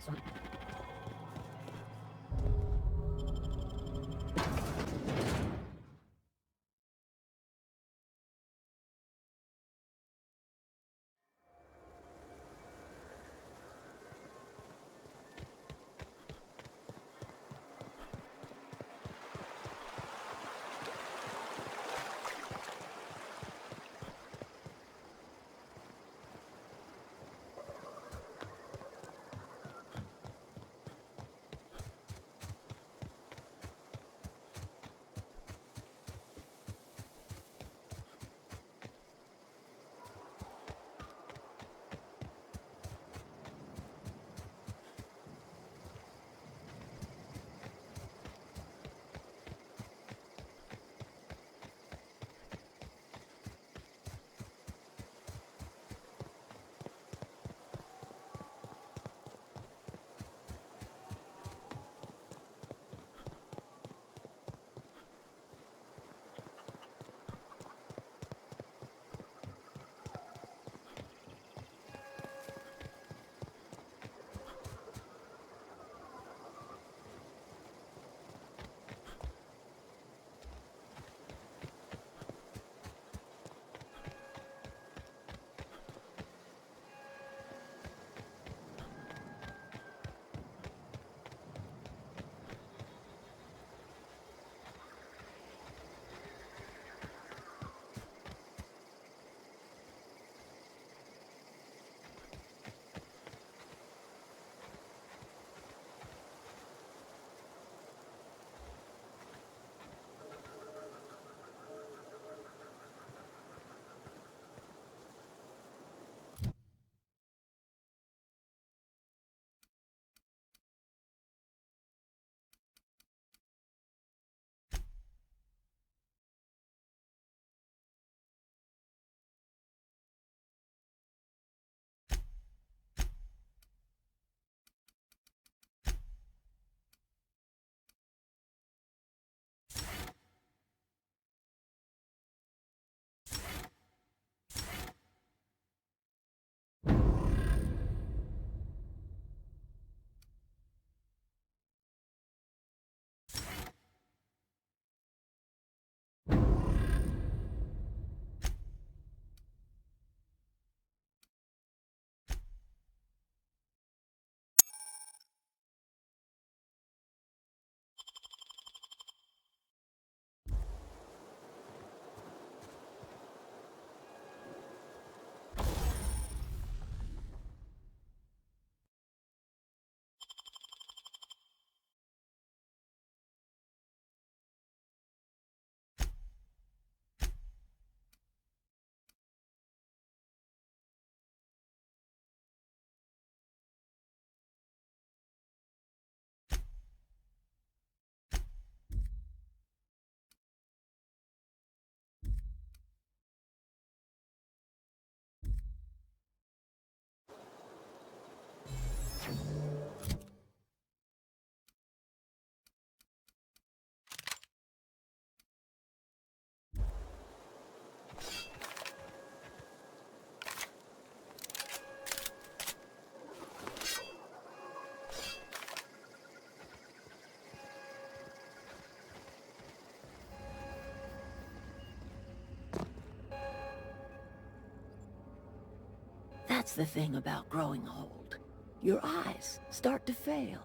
That's the thing about growing old. Your eyes start to fail.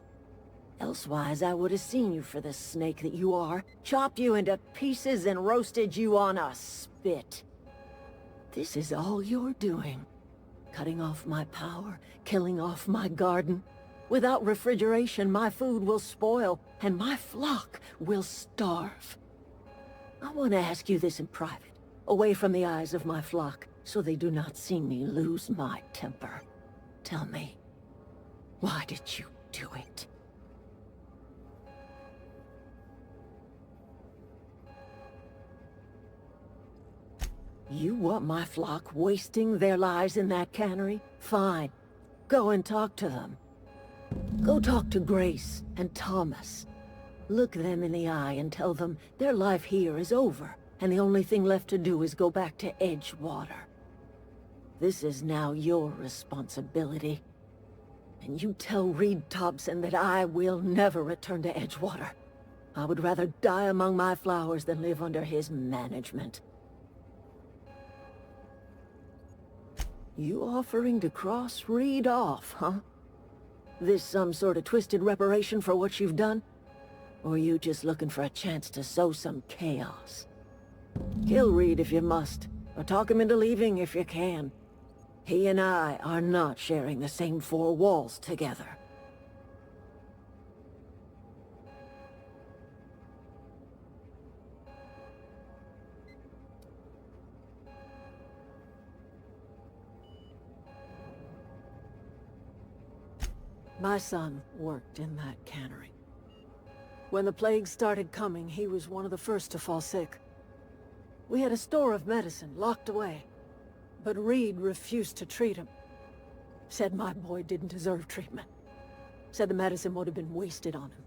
Elsewise, I would have seen you for the snake that you are, chopped you into pieces and roasted you on a spit. This is all you're doing. Cutting off my power, killing off my garden. Without refrigeration, my food will spoil, and my flock will starve. I want to ask you this in private, away from the eyes of my flock, so they do not see me lose my temper. Tell me, why did you do it? You want my flock wasting their lives in that cannery? Fine. Go and talk to them. Go talk to Grace and Thomas. Look them in the eye and tell them their life here is over, and the only thing left to do is go back to Edgewater. This is now your responsibility. And you tell Reed Thompson that I will never return to Edgewater. I would rather die among my flowers than live under his management. You offering to cross Reed off, huh? This some sort of twisted reparation for what you've done? Or you just looking for a chance to sow some chaos? Kill Reed if you must, or talk him into leaving if you can. He and I are not sharing the same four walls together. My son worked in that cannery. When the plague started coming, he was one of the first to fall sick. We had a store of medicine locked away, but Reed refused to treat him. Said my boy didn't deserve treatment. Said the medicine would have been wasted on him.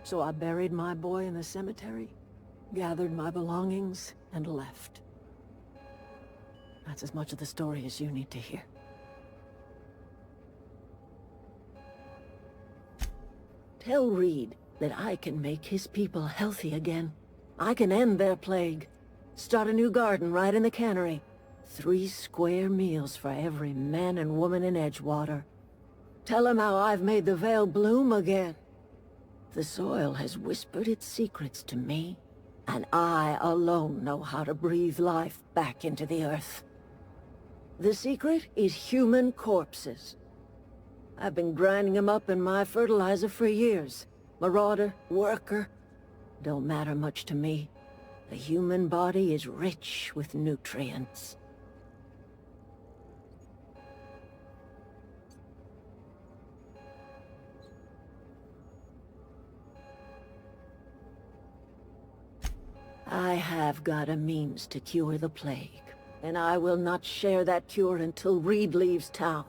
So I buried my boy in the cemetery, gathered my belongings, and left. That's as much of the story as you need to hear. Tell Reed that I can make his people healthy again. I can end their plague. Start a new garden right in the cannery. 3 square meals for every man and woman in Edgewater. Tell him how I've made the Vale bloom again. The soil has whispered its secrets to me, and I alone know how to breathe life back into the earth. The secret is human corpses. I've been grinding them up in my fertilizer for years. Marauder, worker, don't matter much to me. The human body is rich with nutrients. I have got a means to cure the plague, and I will not share that cure until Reed leaves town.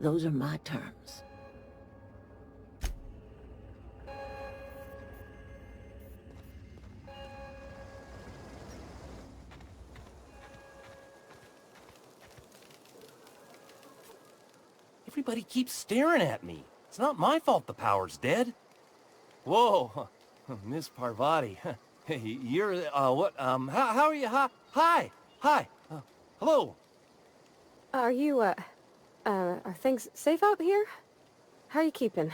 Those are my terms. Everybody keeps staring at me. It's not my fault the power's dead. Whoa, Miss Parvati. Hey, you're, what, how are you? Hi, hello. Are you, are things safe out here? How are you keeping?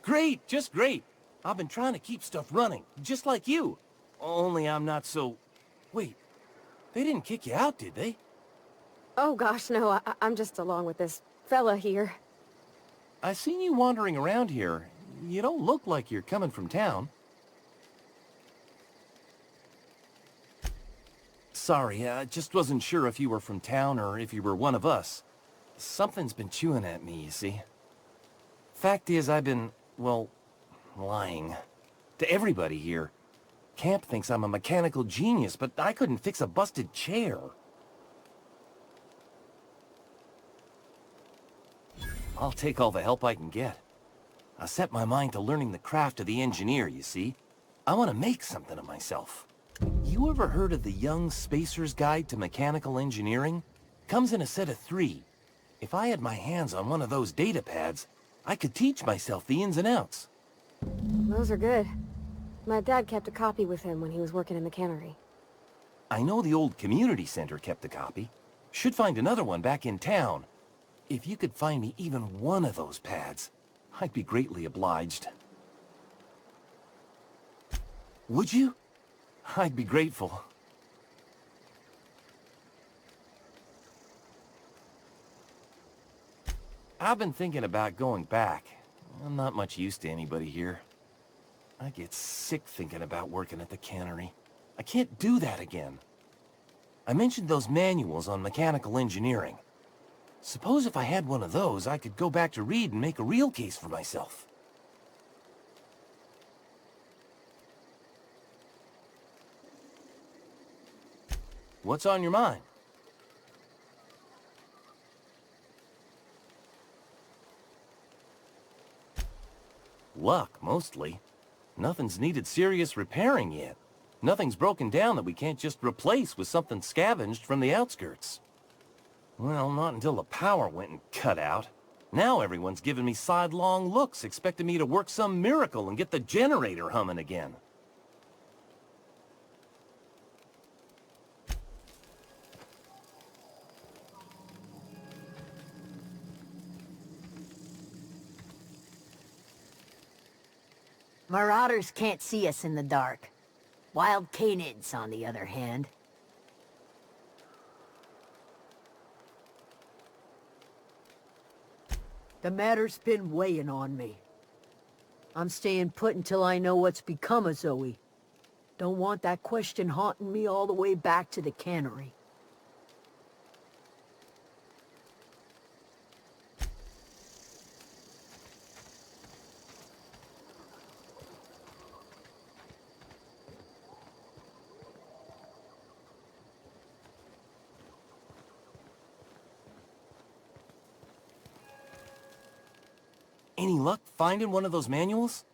Great, just great. I've been trying to keep stuff running, just like you. Only I'm not so... Wait, they didn't kick you out, did they? Oh gosh, no, I'm just along with this fella here. I seen you wandering around here. You don't look like you're coming from town. Sorry, I just wasn't sure if you were from town or if you were one of us. Something's been chewing at me, you see. Fact is, I've been, well, lying. To everybody here. Camp thinks I'm a mechanical genius, but I couldn't fix a busted chair. I'll take all the help I can get. I set my mind to learning the craft of the engineer, you see. I want to make something of myself. You ever heard of the Young Spacer's Guide to Mechanical Engineering? Comes in a set of 3. If I had my hands on one of those data pads, I could teach myself the ins and outs. Those are good. My dad kept a copy with him when he was working in the cannery. I know the old community center kept a copy. Should find another one back in town. If you could find me even one of those pads, I'd be greatly obliged. Would you? I'd be grateful. I've been thinking about going back. I'm not much use to anybody here. I get sick thinking about working at the cannery. I can't do that again. I mentioned those manuals on mechanical engineering. Suppose if I had one of those, I could go back to Reed and make a real case for myself. What's on your mind? Luck, mostly. Nothing's needed serious repairing yet. Nothing's broken down that we can't just replace with something scavenged from the outskirts. Well, not until the power went and cut out. Now everyone's giving me sidelong looks, expecting me to work some miracle and get the generator humming again. Marauders can't see us in the dark. Wild canids, on the other hand. The matter's been weighing on me. I'm staying put until I know what's become of Zoe. Don't want that question haunting me all the way back to the cannery. Any luck finding one of those manuals?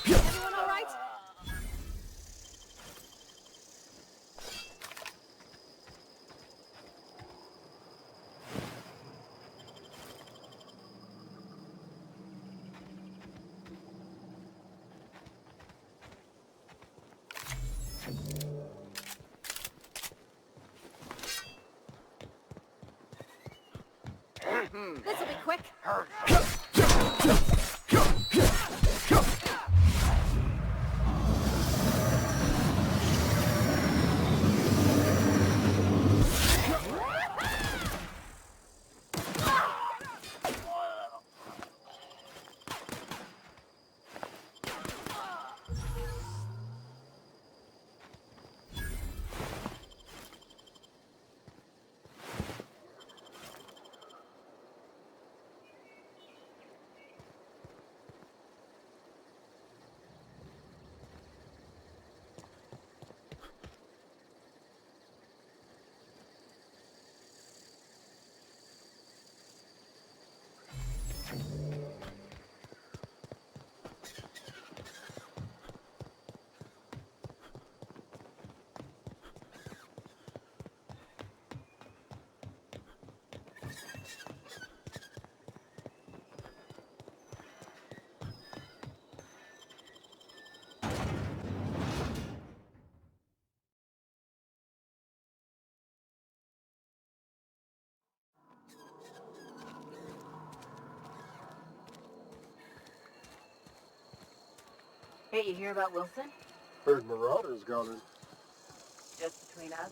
Everyone all right? This'll be quick. Hey, you hear about Wilson? Heard Marauders got her. Just between us?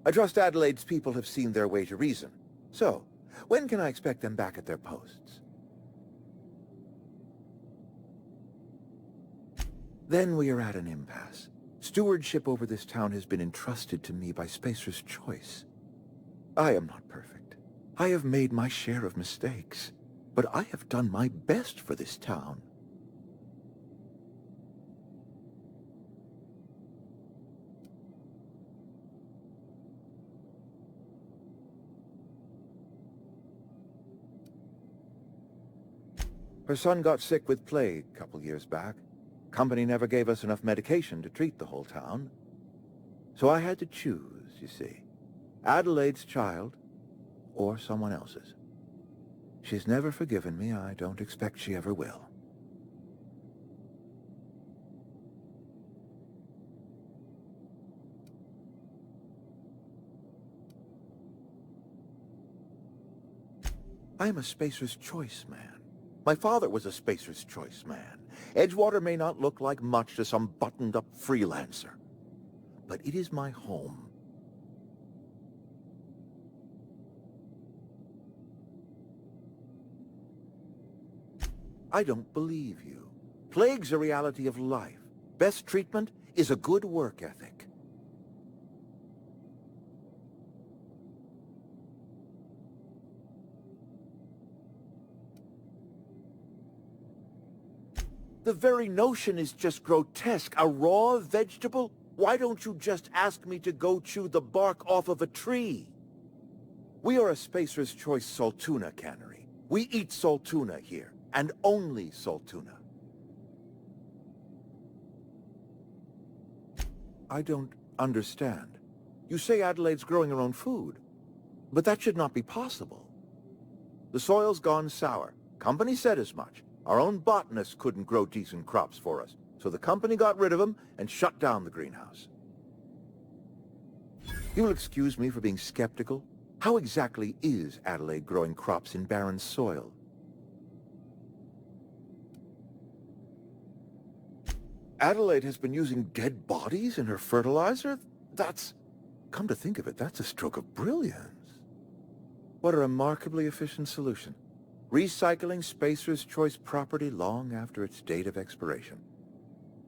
I trust Adelaide's people have seen their way to reason. So, when can I expect them back at their posts? Then we are at an impasse. Stewardship over this town has been entrusted to me by Spacer's Choice. I am not perfect. I have made my share of mistakes. But I have done my best for this town. Her son got sick with plague a couple years back. Company never gave us enough medication to treat the whole town. So I had to choose, you see. Adelaide's child, or someone else's. She's never forgiven me. I don't expect she ever will. I'm a Spacer's Choice man. My father was a Spacer's Choice man. Edgewater may not look like much to some buttoned-up freelancer, but it is my home. I don't believe you. Plague's a reality of life. Best treatment is a good work ethic. The very notion is just grotesque. A raw vegetable? Why don't you just ask me to go chew the bark off of a tree? We are a Spacer's Choice saltuna cannery. We eat saltuna here, and only saltuna. I don't understand. You say Adelaide's growing her own food, but that should not be possible. The soil's gone sour. Company said as much. Our own botanists couldn't grow decent crops for us, so the company got rid of them and shut down the greenhouse. You'll excuse me for being skeptical. How exactly is Adelaide growing crops in barren soil? Adelaide has been using dead bodies in her fertilizer? That's... Come to think of it, that's a stroke of brilliance. What a remarkably efficient solution. Recycling Spacer's Choice property long after its date of expiration.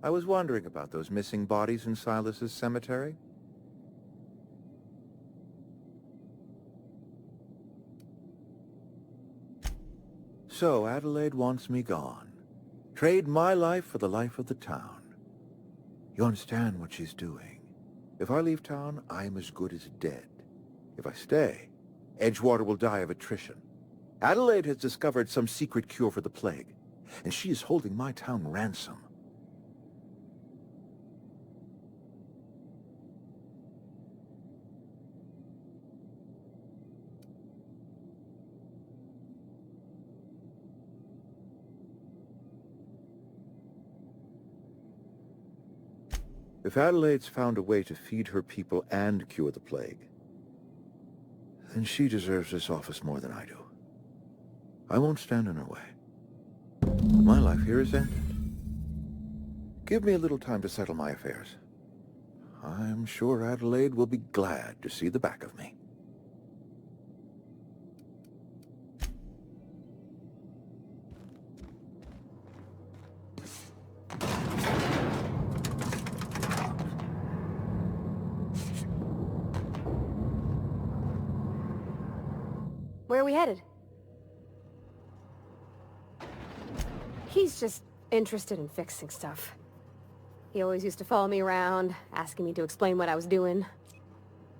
I was wondering about those missing bodies in Silas's cemetery. So Adelaide wants me gone. Trade my life for the life of the town. You understand what she's doing. If I leave town, I'm as good as dead. If I stay, Edgewater will die of attrition. Adelaide has discovered some secret cure for the plague, and she is holding my town ransom. If Adelaide's found a way to feed her people and cure the plague, then she deserves this office more than I do. I won't stand in her way. My life here is ended. Give me a little time to settle my affairs. I'm sure Adelaide will be glad to see the back of me. Where are we headed? He's just interested in fixing stuff. He always used to follow me around, asking me to explain what I was doing.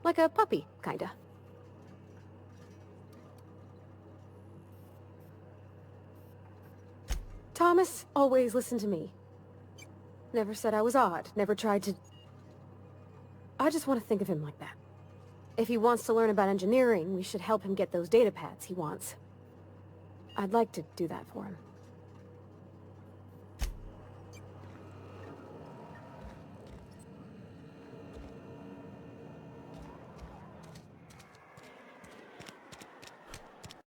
Like a puppy, kinda. Thomas always listened to me. Never said I was odd, never tried to... I just want to think of him like that. If he wants to learn about engineering, we should help him get those data pads he wants. I'd like to do that for him.